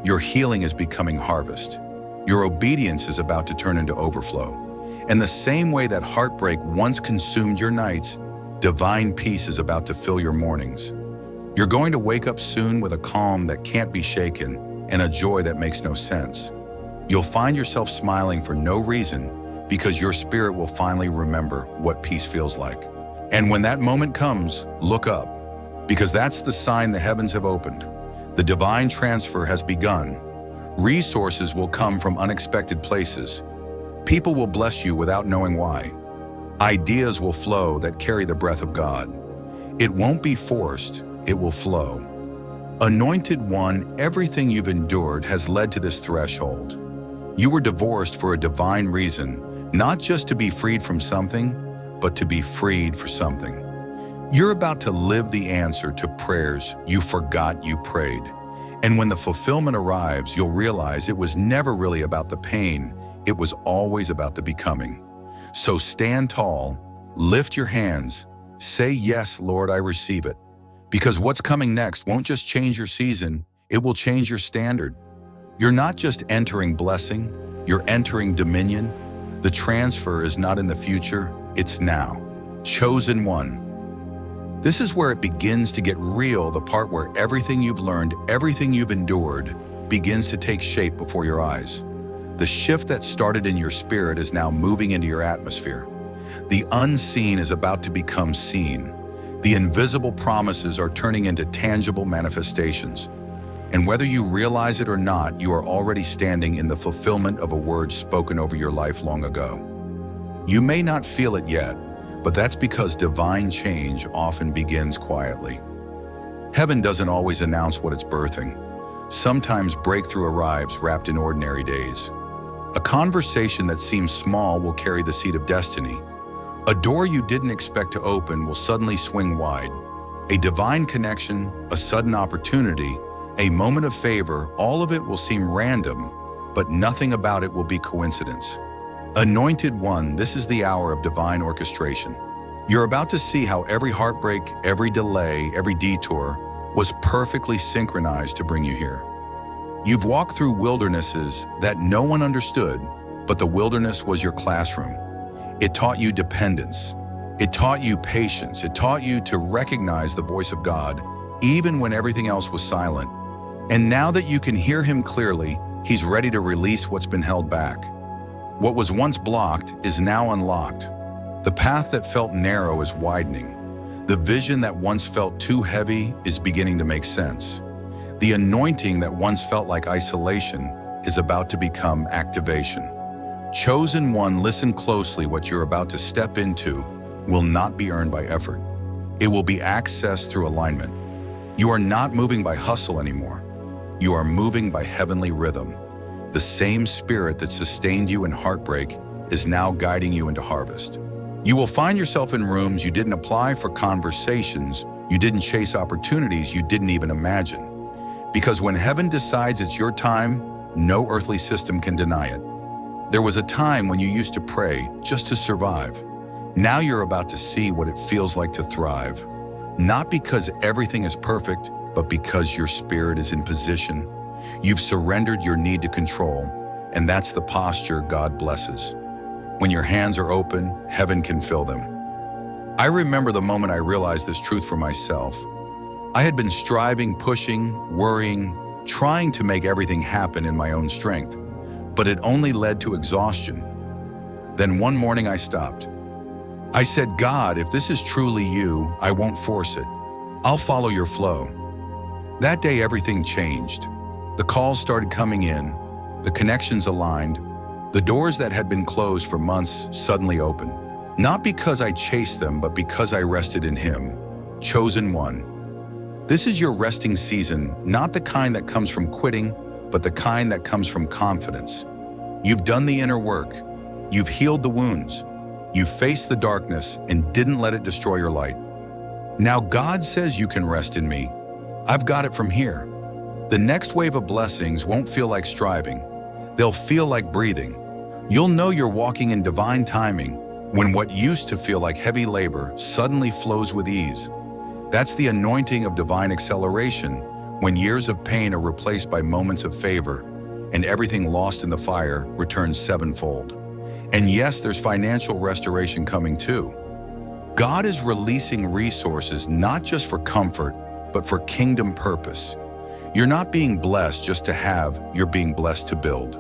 Your healing is becoming harvest. Your obedience is about to turn into overflow. In the same way that heartbreak once consumed your nights, divine peace is about to fill your mornings. You're going to wake up soon with a calm that can't be shaken and a joy that makes no sense. You'll find yourself smiling for no reason because your spirit will finally remember what peace feels like. And when that moment comes, look up, because that's the sign the heavens have opened. The divine transfer has begun. Resources will come from unexpected places. People will bless you without knowing why. Ideas will flow that carry the breath of God. It won't be forced, it will flow. Anointed one, everything you've endured has led to this threshold. You were divorced for a divine reason, not just to be freed from something, but to be freed for something. You're about to live the answer to prayers you forgot you prayed. And when the fulfillment arrives, you'll realize it was never really about the pain, it was always about the becoming. So stand tall, lift your hands, say, "Yes, Lord, I receive it." Because what's coming next won't just change your season, it will change your standard. You're not just entering blessing, you're entering dominion. The transfer is not in the future, it's now. Chosen one. This is where it begins to get real, the part where everything you've learned, everything you've endured, begins to take shape before your eyes. The shift that started in your spirit is now moving into your atmosphere. The unseen is about to become seen. The invisible promises are turning into tangible manifestations. And whether you realize it or not, you are already standing in the fulfillment of a word spoken over your life long ago. You may not feel it yet, but that's because divine change often begins quietly. Heaven doesn't always announce what it's birthing. Sometimes breakthrough arrives wrapped in ordinary days. A conversation that seems small will carry the seed of destiny. A door you didn't expect to open will suddenly swing wide. A divine connection, a sudden opportunity, a moment of favor, all of it will seem random, but nothing about it will be coincidence. Anointed one, this is the hour of divine orchestration. You're about to see how every heartbreak, every delay, every detour was perfectly synchronized to bring you here. You've walked through wildernesses that no one understood, but the wilderness was your classroom. It taught you dependence. It taught you patience. It taught you to recognize the voice of God, even when everything else was silent. And now that you can hear him clearly, he's ready to release what's been held back. What was once blocked is now unlocked. The path that felt narrow is widening. The vision that once felt too heavy is beginning to make sense. The anointing that once felt like isolation is about to become activation. Chosen one, listen closely. What you're about to step into will not be earned by effort. It will be accessed through alignment. You are not moving by hustle anymore. You are moving by heavenly rhythm. The same spirit that sustained you in heartbreak is now guiding you into harvest. You will find yourself in rooms you didn't apply for, conversations you didn't chase, opportunities you didn't even imagine. Because when heaven decides it's your time, no earthly system can deny it. There was a time when you used to pray just to survive. Now you're about to see what it feels like to thrive. Not because everything is perfect, but because your spirit is in position. You've surrendered your need to control, and that's the posture God blesses. When your hands are open, heaven can fill them. I remember the moment I realized this truth for myself. I had been striving, pushing, worrying, trying to make everything happen in my own strength, but it only led to exhaustion. Then one morning I stopped. I said, God, if this is truly you, I won't force it. I'll follow your flow. That day, everything changed. The calls started coming in, the connections aligned, the doors that had been closed for months suddenly opened. Not because I chased them, but because I rested in him. Chosen one. This is your resting season, not the kind that comes from quitting, but the kind that comes from confidence. You've done the inner work. You've healed the wounds. You faced the darkness and didn't let it destroy your light. Now God says you can rest in me. I've got it from here. The next wave of blessings won't feel like striving. They'll feel like breathing. You'll know you're walking in divine timing when what used to feel like heavy labor suddenly flows with ease. That's the anointing of divine acceleration, when years of pain are replaced by moments of favor and everything lost in the fire returns sevenfold. And yes, there's financial restoration coming too. God is releasing resources not just for comfort, but for kingdom purpose. You're not being blessed just to have, you're being blessed to build.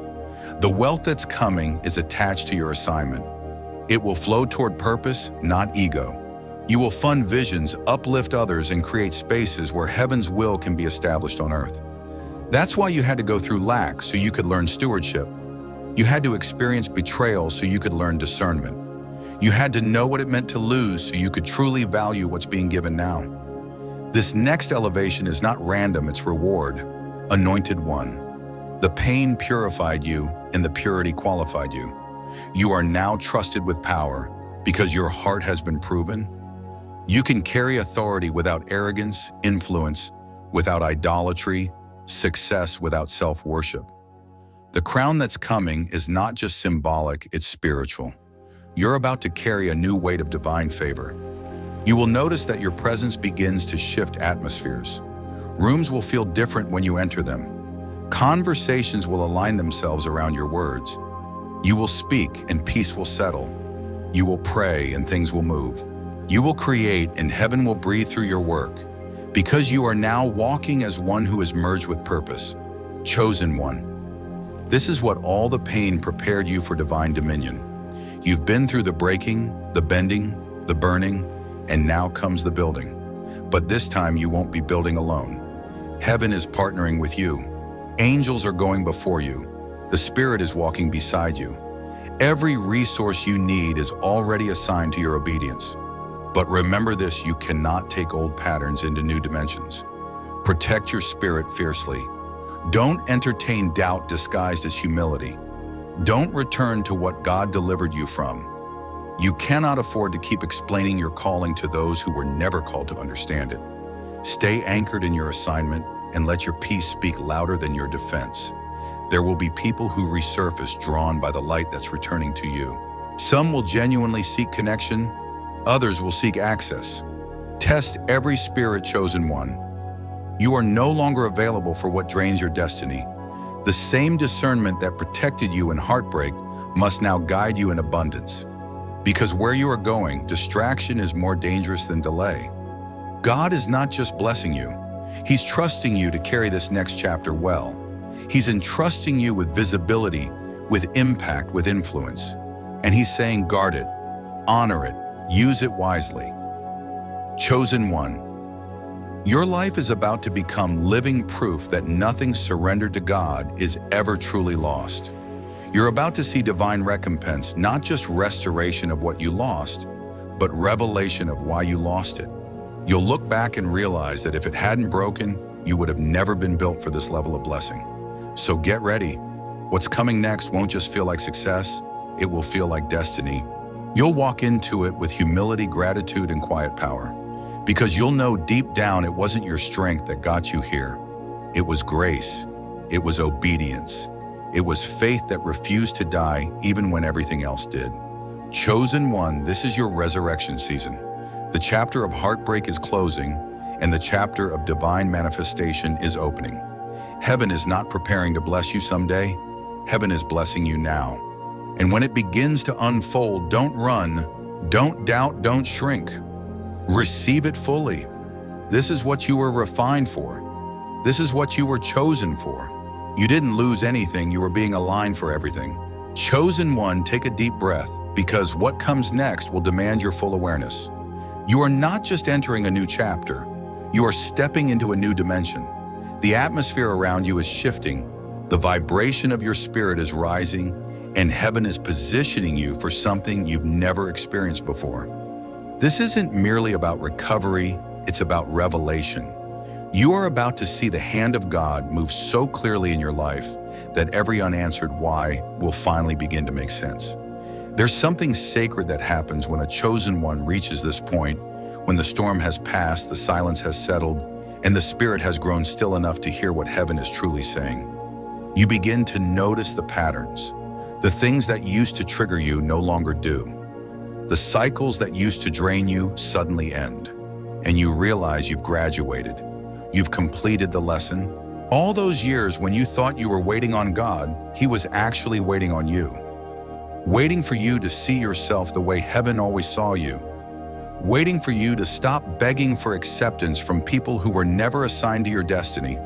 The wealth that's coming is attached to your assignment. It will flow toward purpose, not ego. You will fund visions, uplift others, and create spaces where heaven's will can be established on earth. That's why you had to go through lack so you could learn stewardship. You had to experience betrayal so you could learn discernment. You had to know what it meant to lose so you could truly value what's being given now. This next elevation is not random, it's reward. Anointed one. The pain purified you and the purity qualified you. You are now trusted with power because your heart has been proven. You can carry authority without arrogance, influence without idolatry, success without self-worship. The crown that's coming is not just symbolic, it's spiritual. You're about to carry a new weight of divine favor. You will notice that your presence begins to shift atmospheres. Rooms will feel different when you enter them. Conversations will align themselves around your words. You will speak and peace will settle. You will pray and things will move. You will create and heaven will breathe through your work, because you are now walking as one who is merged with purpose. Chosen one. This is what all the pain prepared you for divine dominion. You've been through the breaking, the bending, the burning, and now comes the building. But this time you won't be building alone. Heaven is partnering with you. Angels are going before you. The Spirit is walking beside you. Every resource you need is already assigned to your obedience. But remember this, you cannot take old patterns into new dimensions. Protect your spirit fiercely. Don't entertain doubt disguised as humility. Don't return to what God delivered you from. You cannot afford to keep explaining your calling to those who were never called to understand it. Stay anchored in your assignment and let your peace speak louder than your defense. There will be people who resurface drawn by the light that's returning to you. Some will genuinely seek connection, Others will seek access. Test every spirit, chosen one. You are no longer available for what drains your destiny. The same discernment that protected you in heartbreak must now guide you in abundance. Because where you are going, distraction is more dangerous than delay. God is not just blessing you. He's trusting you to carry this next chapter well. He's entrusting you with visibility, with impact, with influence. And he's saying, guard it, honor it, use it wisely. Chosen one, your life is about to become living proof that nothing surrendered to God is ever truly lost. You're about to see divine recompense, not just restoration of what you lost, but revelation of why you lost it. You'll look back and realize that if it hadn't broken, you would have never been built for this level of blessing. So get ready. What's coming next won't just feel like success, it will feel like destiny. You'll walk into it with humility, gratitude, and quiet power. Because you'll know deep down it wasn't your strength that got you here. It was grace. It was obedience. It was faith that refused to die even when everything else did. Chosen one, this is your resurrection season. The chapter of heartbreak is closing, and the chapter of divine manifestation is opening. Heaven is not preparing to bless you someday. Heaven is blessing you now. And when it begins to unfold, don't run, don't doubt, don't shrink. Receive it fully. This is what you were refined for. This is what you were chosen for. You didn't lose anything, you were being aligned for everything. Chosen one, take a deep breath, because what comes next will demand your full awareness. You are not just entering a new chapter, you are stepping into a new dimension. The atmosphere around you is shifting, the vibration of your spirit is rising, and heaven is positioning you for something you've never experienced before. This isn't merely about recovery, it's about revelation. You are about to see the hand of God move so clearly in your life that every unanswered why will finally begin to make sense. There's something sacred that happens when a chosen one reaches this point, when the storm has passed, the silence has settled, and the spirit has grown still enough to hear what heaven is truly saying. You begin to notice the patterns. The things that used to trigger you no longer do. The cycles that used to drain you suddenly end, and you realize you've graduated. You've completed the lesson. All those years when you thought you were waiting on God, He was actually waiting on you. Waiting for you to see yourself the way heaven always saw you. Waiting for you to stop begging for acceptance from people who were never assigned to your destiny.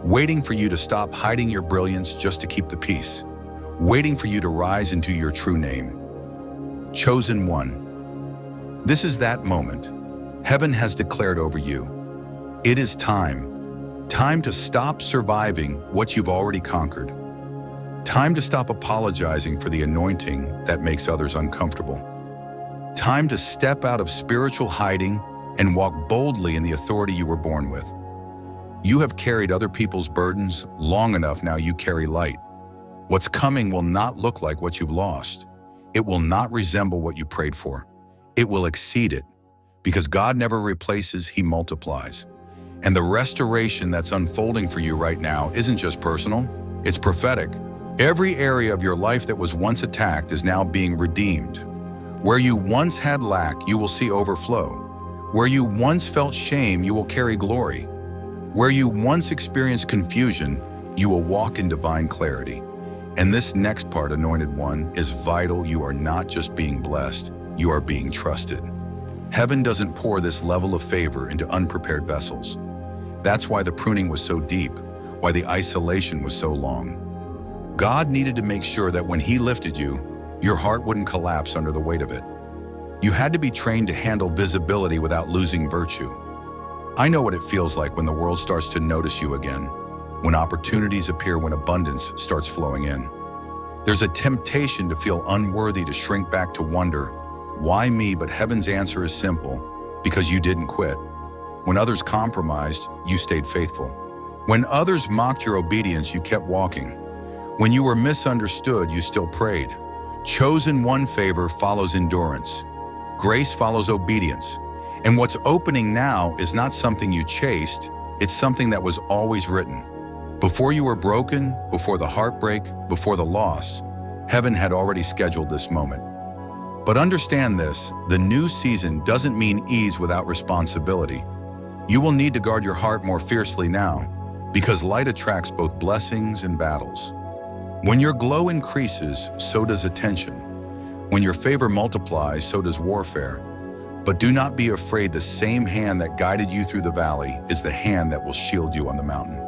Waiting for you to stop hiding your brilliance just to keep the peace. Waiting for you to rise into your true name. Chosen one. This is that moment. Heaven has declared over you. It is time. Time to stop surviving what you've already conquered. Time to stop apologizing for the anointing that makes others uncomfortable. Time to step out of spiritual hiding and walk boldly in the authority you were born with. You have carried other people's burdens long enough, now you carry light. What's coming will not look like what you've lost. It will not resemble what you prayed for. It will exceed it, because God never replaces, He multiplies. And the restoration that's unfolding for you right now isn't just personal, it's prophetic. Every area of your life that was once attacked is now being redeemed. Where you once had lack, you will see overflow. Where you once felt shame, you will carry glory. Where you once experienced confusion, you will walk in divine clarity. And this next part, anointed one, is vital. You are not just being blessed, you are being trusted. Heaven doesn't pour this level of favor into unprepared vessels. That's why the pruning was so deep, why the isolation was so long. God needed to make sure that when He lifted you, your heart wouldn't collapse under the weight of it. You had to be trained to handle visibility without losing virtue. I know what it feels like when the world starts to notice you again, when opportunities appear, when abundance starts flowing in. There's a temptation to feel unworthy, to shrink back, to wonder, why me? But heaven's answer is simple, because you didn't quit. When others compromised, you stayed faithful. When others mocked your obedience, you kept walking. When you were misunderstood, you still prayed. Chosen one, favor follows endurance. Grace follows obedience. And what's opening now is not something you chased, it's something that was always written. Before you were broken, before the heartbreak, before the loss, heaven had already scheduled this moment. But understand this, the new season doesn't mean ease without responsibility. You will need to guard your heart more fiercely now, because light attracts both blessings and battles. When your glow increases, so does attention. When your favor multiplies, so does warfare. But do not be afraid, the same hand that guided you through the valley is the hand that will shield you on the mountain.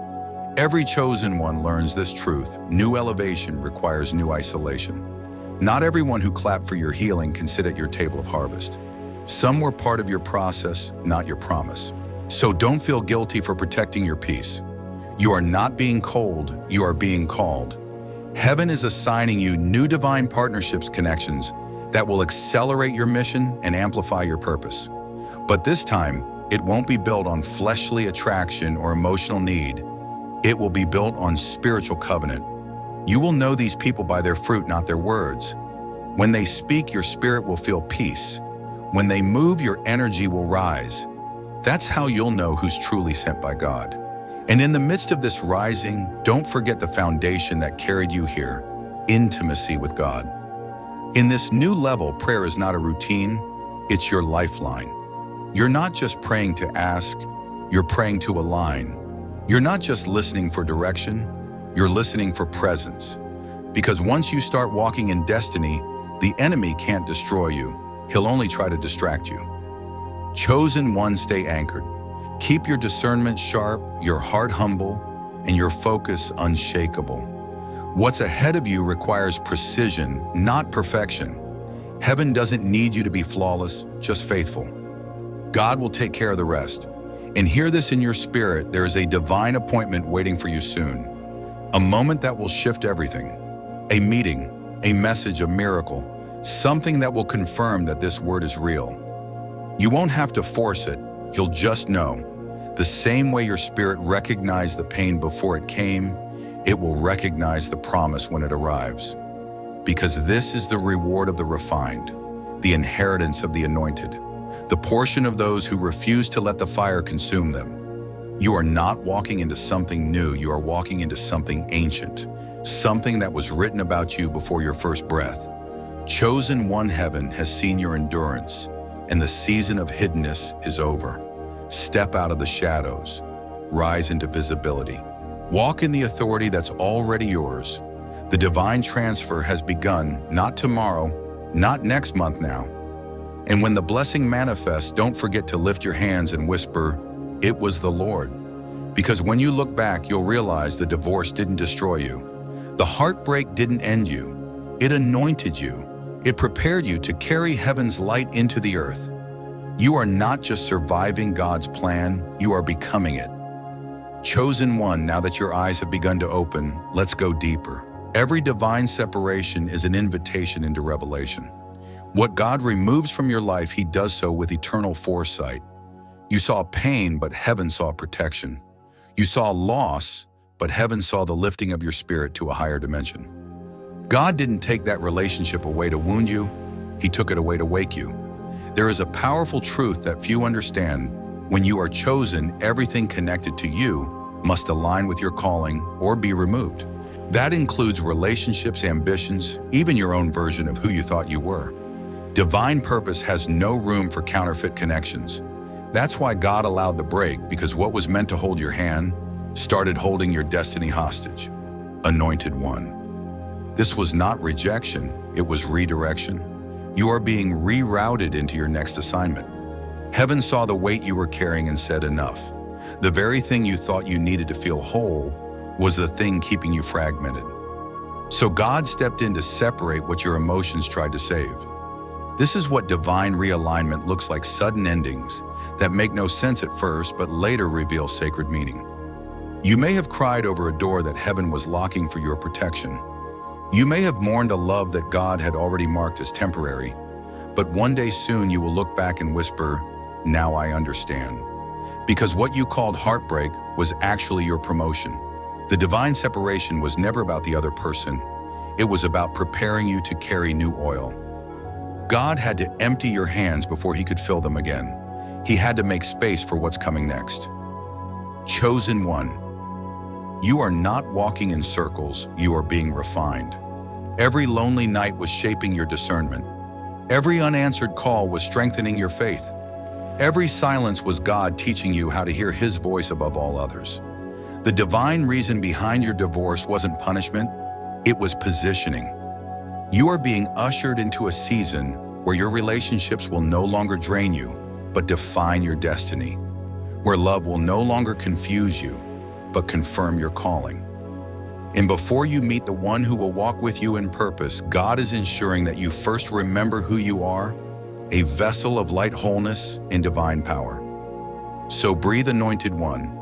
Every chosen one learns this truth: new elevation requires new isolation. Not everyone who clapped for your healing can sit at your table of harvest. Some were part of your process, not your promise. So don't feel guilty for protecting your peace. You are not being cold, you are being called. Heaven is assigning you new divine partnerships, connections that will accelerate your mission and amplify your purpose. But this time, it won't be built on fleshly attraction or emotional need. It will be built on spiritual covenant. You will know these people by their fruit, not their words. When they speak, your spirit will feel peace. When they move, your energy will rise. That's how you'll know who's truly sent by God. And in the midst of this rising, don't forget the foundation that carried you here: intimacy with God. In this new level, prayer is not a routine, it's your lifeline. You're not just praying to ask, you're praying to align. You're not just listening for direction, you're listening for presence. Because once you start walking in destiny, the enemy can't destroy you. He'll only try to distract you. Chosen one, stay anchored. Keep your discernment sharp, your heart humble, and your focus unshakable. What's ahead of you requires precision, not perfection. Heaven doesn't need you to be flawless, just faithful. God will take care of the rest. And hear this in your spirit: there is a divine appointment waiting for you soon. A moment that will shift everything. A meeting, a message, a miracle, something that will confirm that this word is real. You won't have to force it, you'll just know. The same way your spirit recognized the pain before it came, it will recognize the promise when it arrives. Because this is the reward of the refined, the inheritance of the anointed, the portion of those who refuse to let the fire consume them. You are not walking into something new, you are walking into something ancient, something that was written about you before your first breath. Chosen one, heaven has seen your endurance, and the season of hiddenness is over. Step out of the shadows, rise into visibility. Walk in the authority that's already yours. The divine transfer has begun, not tomorrow, not next month now. And when the blessing manifests, don't forget to lift your hands and whisper, "It was the Lord." Because when you look back, you'll realize the divorce didn't destroy you. The heartbreak didn't end you. It anointed you. It prepared you to carry heaven's light into the earth. You are not just surviving God's plan, you are becoming it. Chosen one, now that your eyes have begun to open, let's go deeper. Every divine separation is an invitation into revelation. What God removes from your life, He does so with eternal foresight. You saw pain, but heaven saw protection. You saw loss, but heaven saw the lifting of your spirit to a higher dimension. God didn't take that relationship away to wound you, He took it away to wake you. There is a powerful truth that few understand. When you are chosen, everything connected to you must align with your calling or be removed. That includes relationships, ambitions, even your own version of who you thought you were. Divine purpose has no room for counterfeit connections. That's why God allowed the break, because what was meant to hold your hand started holding your destiny hostage. Anointed one. This was not rejection, it was redirection. You are being rerouted into your next assignment. Heaven saw the weight you were carrying and said, enough. The very thing you thought you needed to feel whole was the thing keeping you fragmented. So God stepped in to separate what your emotions tried to save. This is what divine realignment looks like: sudden endings that make no sense at first, but later reveal sacred meaning. You may have cried over a door that heaven was locking for your protection. You may have mourned a love that God had already marked as temporary, but one day soon you will look back and whisper, "Now I understand." Because what you called heartbreak was actually your promotion. The divine separation was never about the other person. It was about preparing you to carry new oil. God had to empty your hands before He could fill them again. He had to make space for what's coming next. Chosen one. You are not walking in circles, you are being refined. Every lonely night was shaping your discernment. Every unanswered call was strengthening your faith. Every silence was God teaching you how to hear His voice above all others. The divine reason behind your divorce wasn't punishment, it was positioning. You are being ushered into a season where your relationships will no longer drain you, but define your destiny. Where love will no longer confuse you, but confirm your calling. And before you meet the one who will walk with you in purpose, God is ensuring that you first remember who you are, a vessel of light wholeness and divine power. So breathe, Anointed One.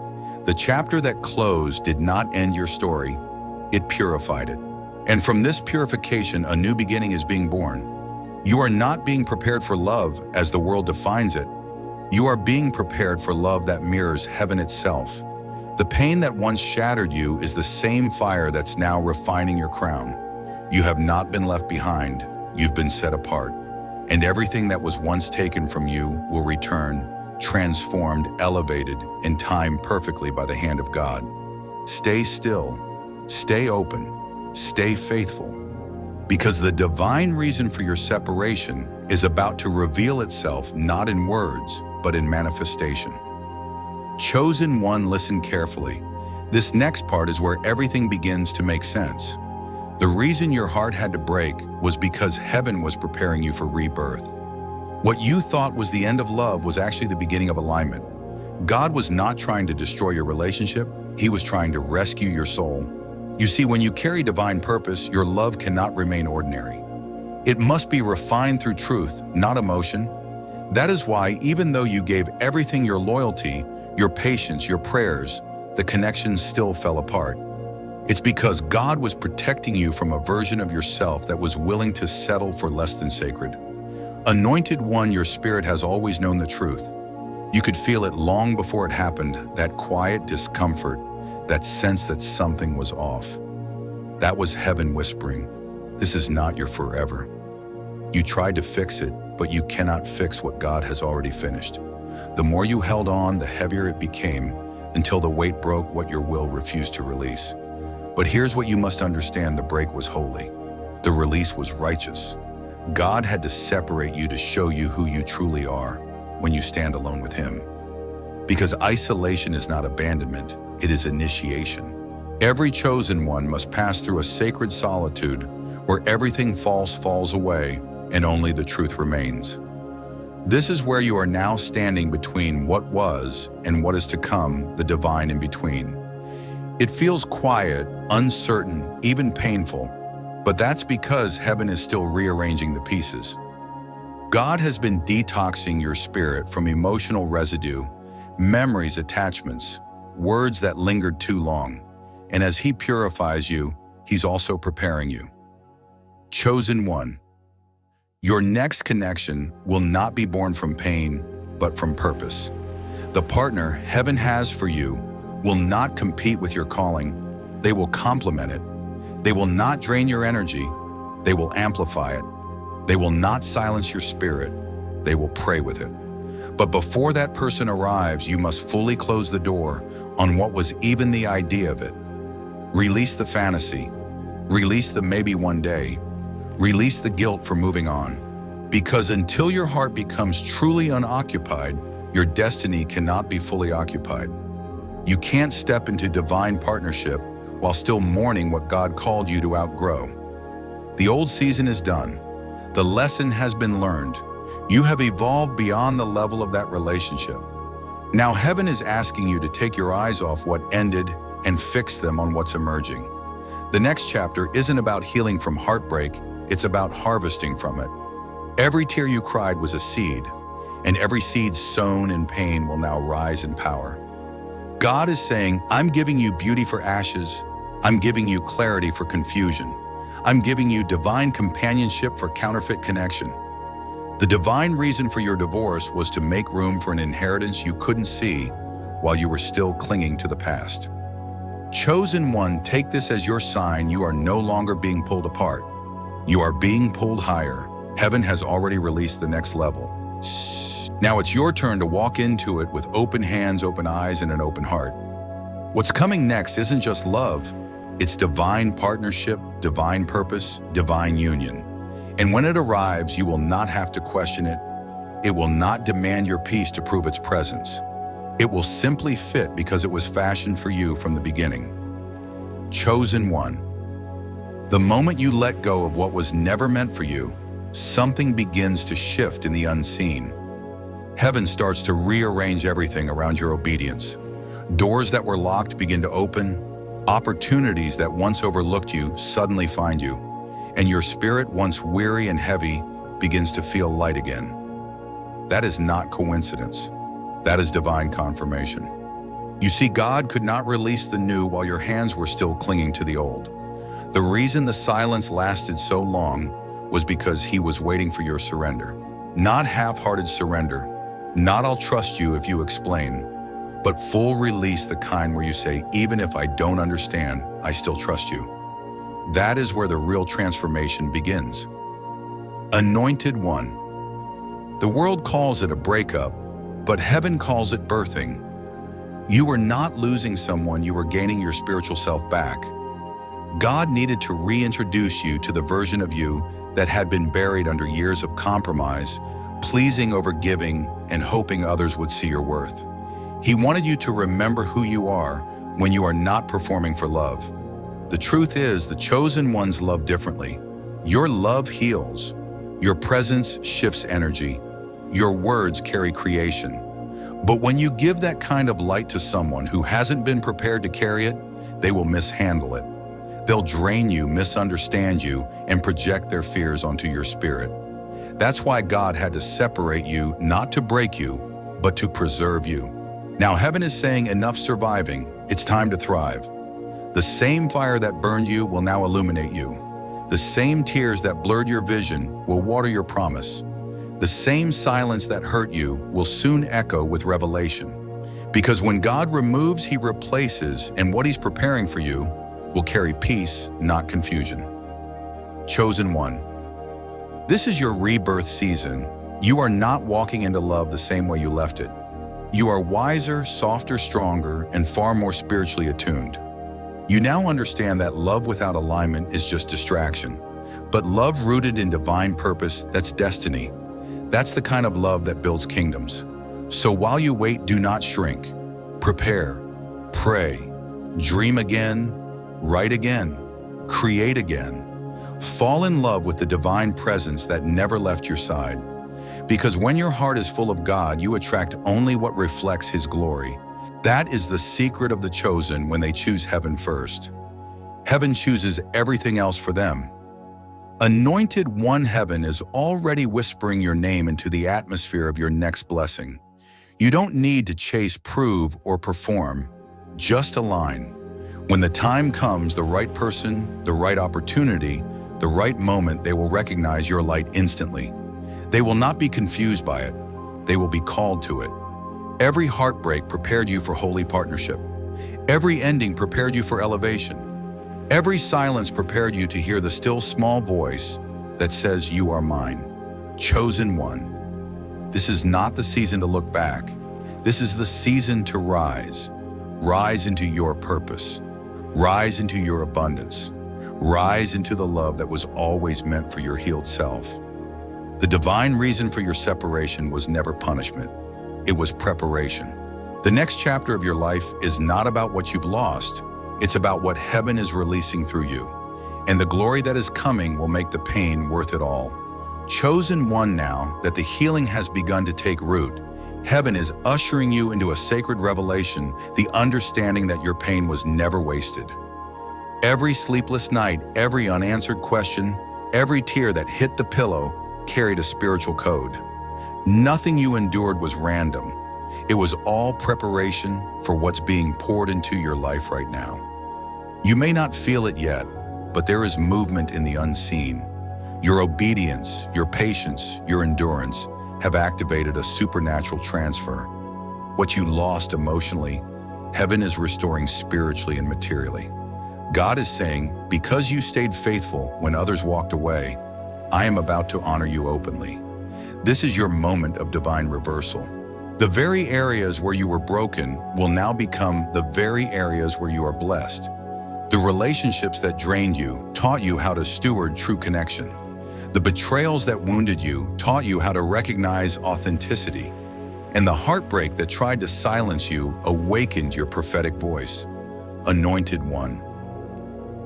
The chapter that closed did not end your story, it purified it. And from this purification, a new beginning is being born. You are not being prepared for love as the world defines it. You are being prepared for love that mirrors heaven itself. The pain that once shattered you is the same fire that's now refining your crown. You have not been left behind, you've been set apart. And everything that was once taken from you will return, transformed, elevated, and timed perfectly by the hand of God. Stay still, stay open, stay faithful, because the divine reason for your separation is about to reveal itself not in words, but in manifestation. Chosen One, listen carefully. This next part is where everything begins to make sense. The reason your heart had to break was because heaven was preparing you for rebirth. What you thought was the end of love was actually the beginning of alignment. God was not trying to destroy your relationship, He was trying to rescue your soul. You see, when you carry divine purpose, your love cannot remain ordinary. It must be refined through truth, not emotion. That is why, even though you gave everything, your loyalty, your patience, your prayers, the connection still fell apart. It's because God was protecting you from a version of yourself that was willing to settle for less than sacred. Anointed One, your spirit has always known the truth. You could feel it long before it happened, that quiet discomfort, that sense that something was off. That was heaven whispering, this is not your forever. You tried to fix it, but you cannot fix what God has already finished. The more you held on, the heavier it became, until the weight broke what your will refused to release. But here's what you must understand, the break was holy. The release was righteous. God had to separate you to show you who you truly are when you stand alone with Him. Because isolation is not abandonment, it is initiation. Every chosen one must pass through a sacred solitude where everything false falls away and only the truth remains. This is where you are now standing between what was and what is to come, the divine in between. It feels quiet, uncertain, even painful, but that's because heaven is still rearranging the pieces. God has been detoxing your spirit from emotional residue, memories, attachments, words that lingered too long. And as He purifies you, He's also preparing you. Chosen One, your next connection will not be born from pain, but from purpose. The partner heaven has for you will not compete with your calling. They will complement it. They will not drain your energy. They will amplify it. They will not silence your spirit. They will pray with it. But before that person arrives, you must fully close the door on what was even the idea of it. Release the fantasy. Release the maybe one day. Release the guilt for moving on. Because until your heart becomes truly unoccupied, your destiny cannot be fully occupied. You can't step into divine partnership while still mourning what God called you to outgrow. The old season is done. The lesson has been learned. You have evolved beyond the level of that relationship. Now heaven is asking you to take your eyes off what ended and fix them on what's emerging. The next chapter isn't about healing from heartbreak, it's about harvesting from it. Every tear you cried was a seed, and every seed sown in pain will now rise in power. God is saying, I'm giving you beauty for ashes. I'm giving you clarity for confusion. I'm giving you divine companionship for counterfeit connection. The divine reason for your divorce was to make room for an inheritance you couldn't see while you were still clinging to the past. Chosen One, take this as your sign you are no longer being pulled apart. You are being pulled higher. Heaven has already released the next level. Now it's your turn to walk into it with open hands, open eyes, and an open heart. What's coming next isn't just love, it's divine partnership, divine purpose, divine union. And when it arrives, you will not have to question it. It will not demand your peace to prove its presence. It will simply fit because it was fashioned for you from the beginning. Chosen one. The moment you let go of what was never meant for you, something begins to shift in the unseen. Heaven starts to rearrange everything around your obedience. Doors that were locked begin to open. Opportunities that once overlooked you suddenly find you. And your spirit, once weary and heavy, begins to feel light again. That is not coincidence. That is divine confirmation. You see, God could not release the new while your hands were still clinging to the old. The reason the silence lasted so long was because He was waiting for your surrender. Not half-hearted surrender, not "I'll trust you if you explain," but full release, the kind where you say, "Even if I don't understand, I still trust you." That is where the real transformation begins. Anointed one. The world calls it a breakup, but heaven calls it birthing. You were not losing someone, you were gaining your spiritual self back. God needed to reintroduce you to the version of you that had been buried under years of compromise, pleasing over giving, and hoping others would see your worth. He wanted you to remember who you are when you are not performing for love. The truth is, the chosen ones love differently. Your love heals. Your presence shifts energy. Your words carry creation. But when you give that kind of light to someone who hasn't been prepared to carry it, they will mishandle it. They'll drain you, misunderstand you, and project their fears onto your spirit. That's why God had to separate you, not to break you, but to preserve you. Now heaven is saying, enough surviving, it's time to thrive. The same fire that burned you will now illuminate you. The same tears that blurred your vision will water your promise. The same silence that hurt you will soon echo with revelation. Because when God removes, He replaces, and what He's preparing for you will carry peace, not confusion. Chosen one. This is your rebirth season. You are not walking into love the same way you left it. You are wiser, softer, stronger, and far more spiritually attuned. You now understand that love without alignment is just distraction. But love rooted in divine purpose, that's destiny. That's the kind of love that builds kingdoms. So while you wait, do not shrink. Prepare, pray, dream again, write again, create again. Fall in love with the divine presence that never left your side. Because when your heart is full of God, you attract only what reflects His glory. That is the secret of the chosen when they choose heaven first. Heaven chooses everything else for them. Anointed one, heaven is already whispering your name into the atmosphere of your next blessing. You don't need to chase, prove, or perform. Just align. When the time comes, the right person, the right opportunity, the right moment, they will recognize your light instantly. They will not be confused by it. They will be called to it. Every heartbreak prepared you for holy partnership. Every ending prepared you for elevation. Every silence prepared you to hear the still small voice that says, "You are mine." Chosen one. This is not the season to look back. This is the season to rise. Rise into your purpose. Rise into your abundance. Rise into the love that was always meant for your healed self. The divine reason for your separation was never punishment. It was preparation. The next chapter of your life is not about what you've lost. It's about what heaven is releasing through you. And the glory that is coming will make the pain worth it all. Chosen one, now that the healing has begun to take root, heaven is ushering you into a sacred revelation, the understanding that your pain was never wasted. Every sleepless night, every unanswered question, every tear that hit the pillow carried a spiritual code. Nothing you endured was random. It was all preparation for what's being poured into your life right now. You may not feel it yet, but there is movement in the unseen. Your obedience, your patience, your endurance have activated a supernatural transfer. What you lost emotionally, heaven is restoring spiritually and materially. God is saying, because you stayed faithful when others walked away, I am about to honor you openly. This is your moment of divine reversal. The very areas where you were broken will now become the very areas where you are blessed. The relationships that drained you taught you how to steward true connection. The betrayals that wounded you taught you how to recognize authenticity, and the heartbreak that tried to silence you awakened your prophetic voice. Anointed one.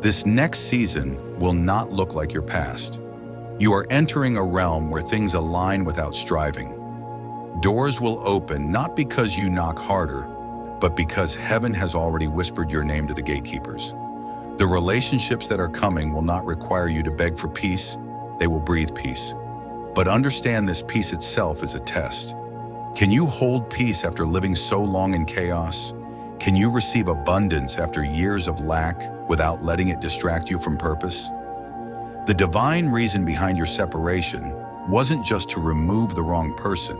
This next season will not look like your past. You are entering a realm where things align without striving. Doors will open not because you knock harder, but because heaven has already whispered your name to the gatekeepers. The relationships that are coming will not require you to beg for peace, they will breathe peace. But understand this peace itself is a test. Can you hold peace after living so long in chaos? Can you receive abundance after years of lack without letting it distract you from purpose? The divine reason behind your separation wasn't just to remove the wrong person,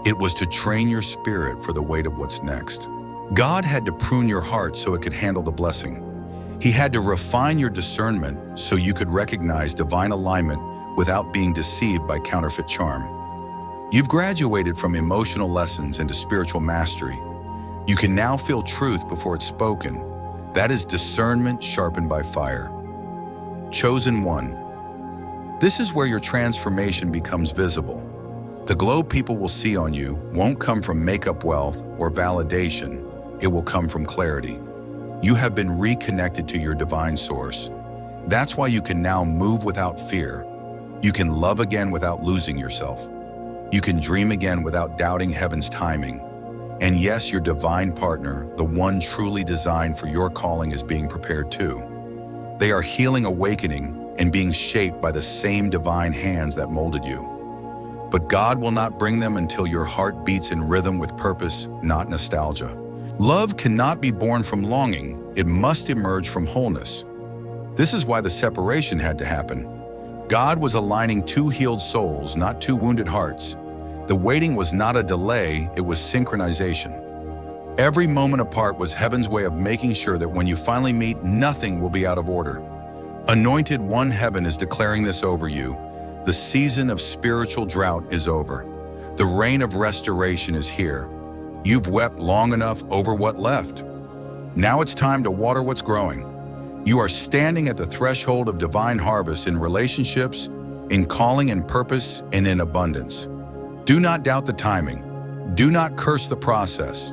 it was to train your spirit for the weight of what's next. God had to prune your heart so it could handle the blessing. He had to refine your discernment so you could recognize divine alignment without being deceived by counterfeit charm. You've graduated from emotional lessons into spiritual mastery. You can now feel truth before it's spoken. That is discernment sharpened by fire. Chosen one. This is where your transformation becomes visible. The glow people will see on you won't come from makeup wealth or validation. It will come from clarity. You have been reconnected to your divine source. That's why you can now move without fear. You can love again without losing yourself. You can dream again without doubting heaven's timing. And yes, your divine partner, the one truly designed for your calling, is being prepared too. They are healing, awakening, and being shaped by the same divine hands that molded you. But God will not bring them until your heart beats in rhythm with purpose, not nostalgia. Love cannot be born from longing, it must emerge from wholeness. This is why the separation had to happen. God was aligning two healed souls, not two wounded hearts. The waiting was not a delay, it was synchronization. Every moment apart was heaven's way of making sure that when you finally meet, nothing will be out of order. Anointed one, heaven is declaring this over you. The season of spiritual drought is over. The reign of restoration is here. You've wept long enough over what left. Now it's time to water what's growing. You are standing at the threshold of divine harvest in relationships, in calling and purpose, and in abundance. Do not doubt the timing. Do not curse the process.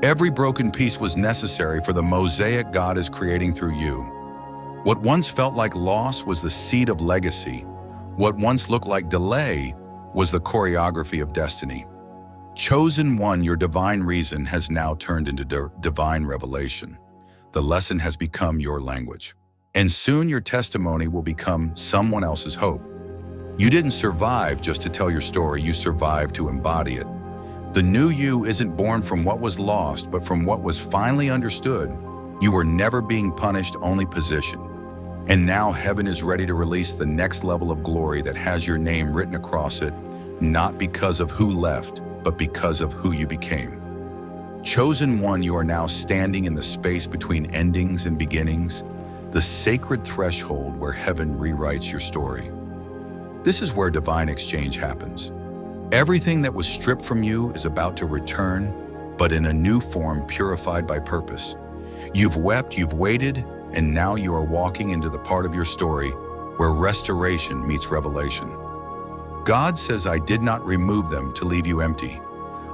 Every broken piece was necessary for the mosaic God is creating through you. What once felt like loss was the seed of legacy. What once looked like delay was the choreography of destiny. Chosen one, your divine reason has now turned into divine revelation. The lesson has become your language. And soon your testimony will become someone else's hope. You didn't survive just to tell your story, you survived to embody it. The new you isn't born from what was lost, but from what was finally understood. You were never being punished, only positioned. And now heaven is ready to release the next level of glory that has your name written across it, not because of who left, but because of who you became. Chosen one, you are now standing in the space between endings and beginnings, the sacred threshold where heaven rewrites your story. This is where divine exchange happens. Everything that was stripped from you is about to return, but in a new form purified by purpose. You've wept, you've waited, and now you are walking into the part of your story where restoration meets revelation. God says, I did not remove them to leave you empty.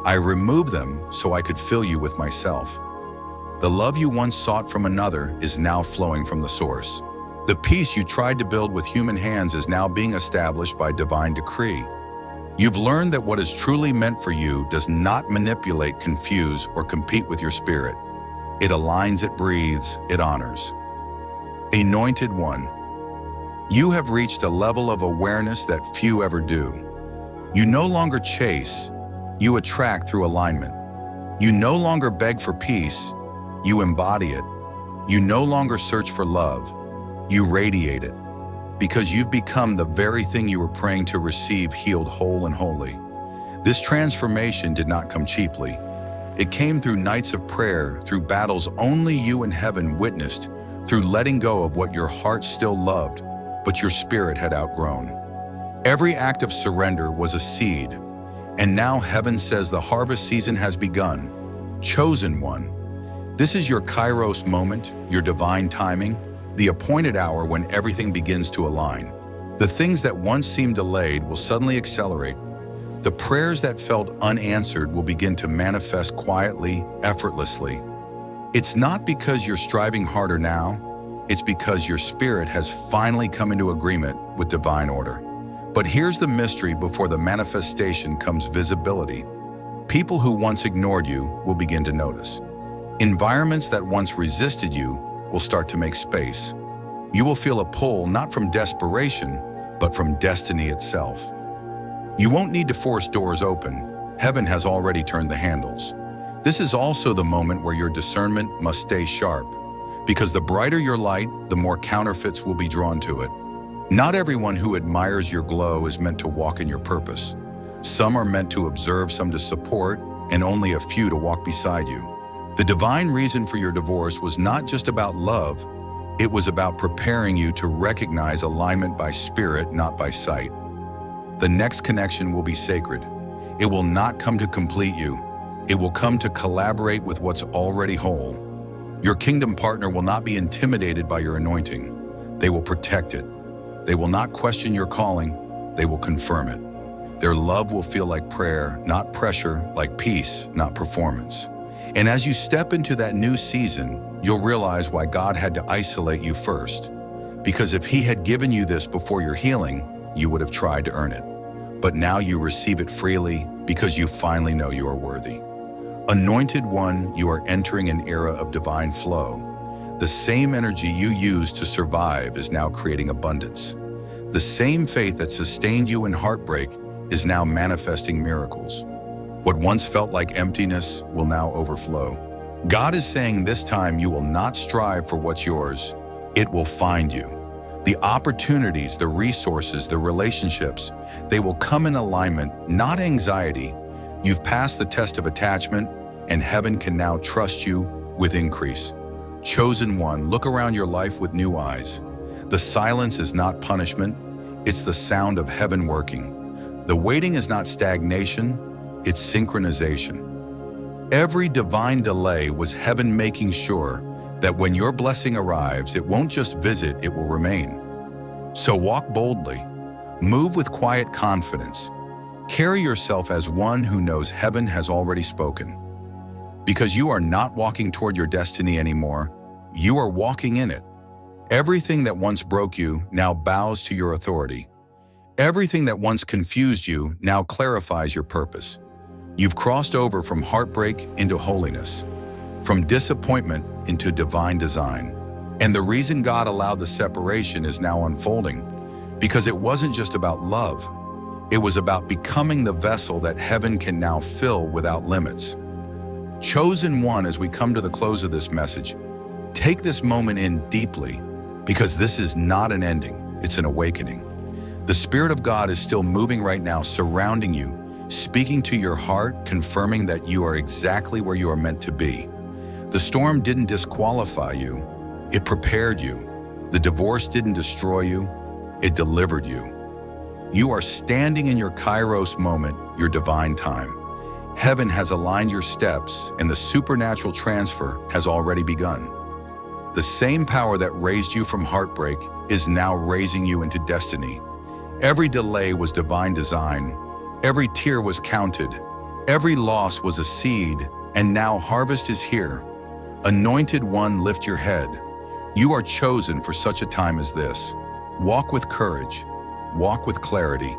I removed them so I could fill you with myself. The love you once sought from another is now flowing from the source. The peace you tried to build with human hands is now being established by divine decree. You've learned that what is truly meant for you does not manipulate, confuse, or compete with your spirit. It aligns, it breathes, it honors. Anointed one, you have reached a level of awareness that few ever do. You no longer chase, you attract through alignment. You no longer beg for peace, you embody it. You no longer search for love, you radiate it. Because you've become the very thing you were praying to receive, healed, whole, and holy. This transformation did not come cheaply. It came through nights of prayer, through battles only you and heaven witnessed, through letting go of what your heart still loved, but your spirit had outgrown. Every act of surrender was a seed, and now heaven says the harvest season has begun. Chosen one, this is your Kairos moment, your divine timing, the appointed hour when everything begins to align. The things that once seemed delayed will suddenly accelerate. The prayers that felt unanswered will begin to manifest quietly, effortlessly. It's not because you're striving harder now, it's because your spirit has finally come into agreement with divine order. But here's the mystery before the manifestation comes: visibility. People who once ignored you will begin to notice. Environments that once resisted you will start to make space. You will feel a pull not from desperation, but from destiny itself. You won't need to force doors open. Heaven has already turned the handles. This is also the moment where your discernment must stay sharp, because the brighter your light, the more counterfeits will be drawn to it. Not everyone who admires your glow is meant to walk in your purpose. Some are meant to observe, some to support, and only a few to walk beside you. The divine reason for your divorce was not just about love, it was about preparing you to recognize alignment by spirit, not by sight. The next connection will be sacred. It will not come to complete you. It will come to collaborate with what's already whole. Your kingdom partner will not be intimidated by your anointing. They will protect it. They will not question your calling. They will confirm it. Their love will feel like prayer, not pressure, like peace, not performance. And as you step into that new season, you'll realize why God had to isolate you first. Because if He had given you this before your healing, you would have tried to earn it. But now you receive it freely because you finally know you are worthy. Anointed one, you are entering an era of divine flow. The same energy you used to survive is now creating abundance. The same faith that sustained you in heartbreak is now manifesting miracles. What once felt like emptiness will now overflow. God is saying this time you will not strive for what's yours. It will find you. The opportunities, the resources, the relationships, they will come in alignment, not anxiety. You've passed the test of attachment, and heaven can now trust you with increase. Chosen one, look around your life with new eyes. The silence is not punishment, it's the sound of heaven working. The waiting is not stagnation, it's synchronization. Every divine delay was heaven making sure that when your blessing arrives, it won't just visit, it will remain. So walk boldly, move with quiet confidence, carry yourself as one who knows heaven has already spoken. Because you are not walking toward your destiny anymore, you are walking in it. Everything that once broke you now bows to your authority. Everything that once confused you now clarifies your purpose. You've crossed over from heartbreak into holiness, from disappointment into divine design. And the reason God allowed the separation is now unfolding, because it wasn't just about love. It was about becoming the vessel that heaven can now fill without limits. Chosen one, as we come to the close of this message, take this moment in deeply, because this is not an ending, it's an awakening. The Spirit of God is still moving right now, surrounding you, speaking to your heart, confirming that you are exactly where you are meant to be. The storm didn't disqualify you, it prepared you. The divorce didn't destroy you, it delivered you. You are standing in your Kairos moment, your divine time. Heaven has aligned your steps, and the supernatural transfer has already begun. The same power that raised you from heartbreak is now raising you into destiny. Every delay was divine design. Every tear was counted. Every loss was a seed, and now harvest is here. Anointed one, lift your head. You are chosen for such a time as this. Walk with courage. Walk with clarity.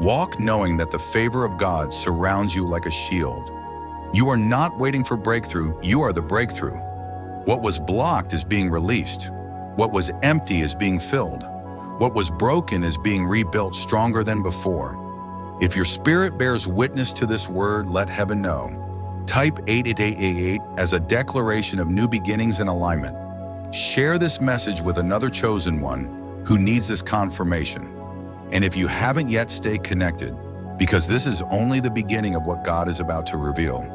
Walk knowing that the favor of God surrounds you like a shield. You are not waiting for breakthrough, you are the breakthrough. What was blocked is being released. What was empty is being filled. What was broken is being rebuilt stronger than before. If your spirit bears witness to this word, let heaven know. Type 88888 as a declaration of new beginnings and alignment. Share this message with another chosen one who needs this confirmation. And if you haven't yet, stay connected, because this is only the beginning of what God is about to reveal.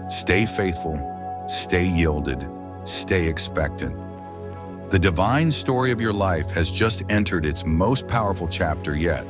Stay faithful, stay yielded, stay expectant. The divine story of your life has just entered its most powerful chapter yet.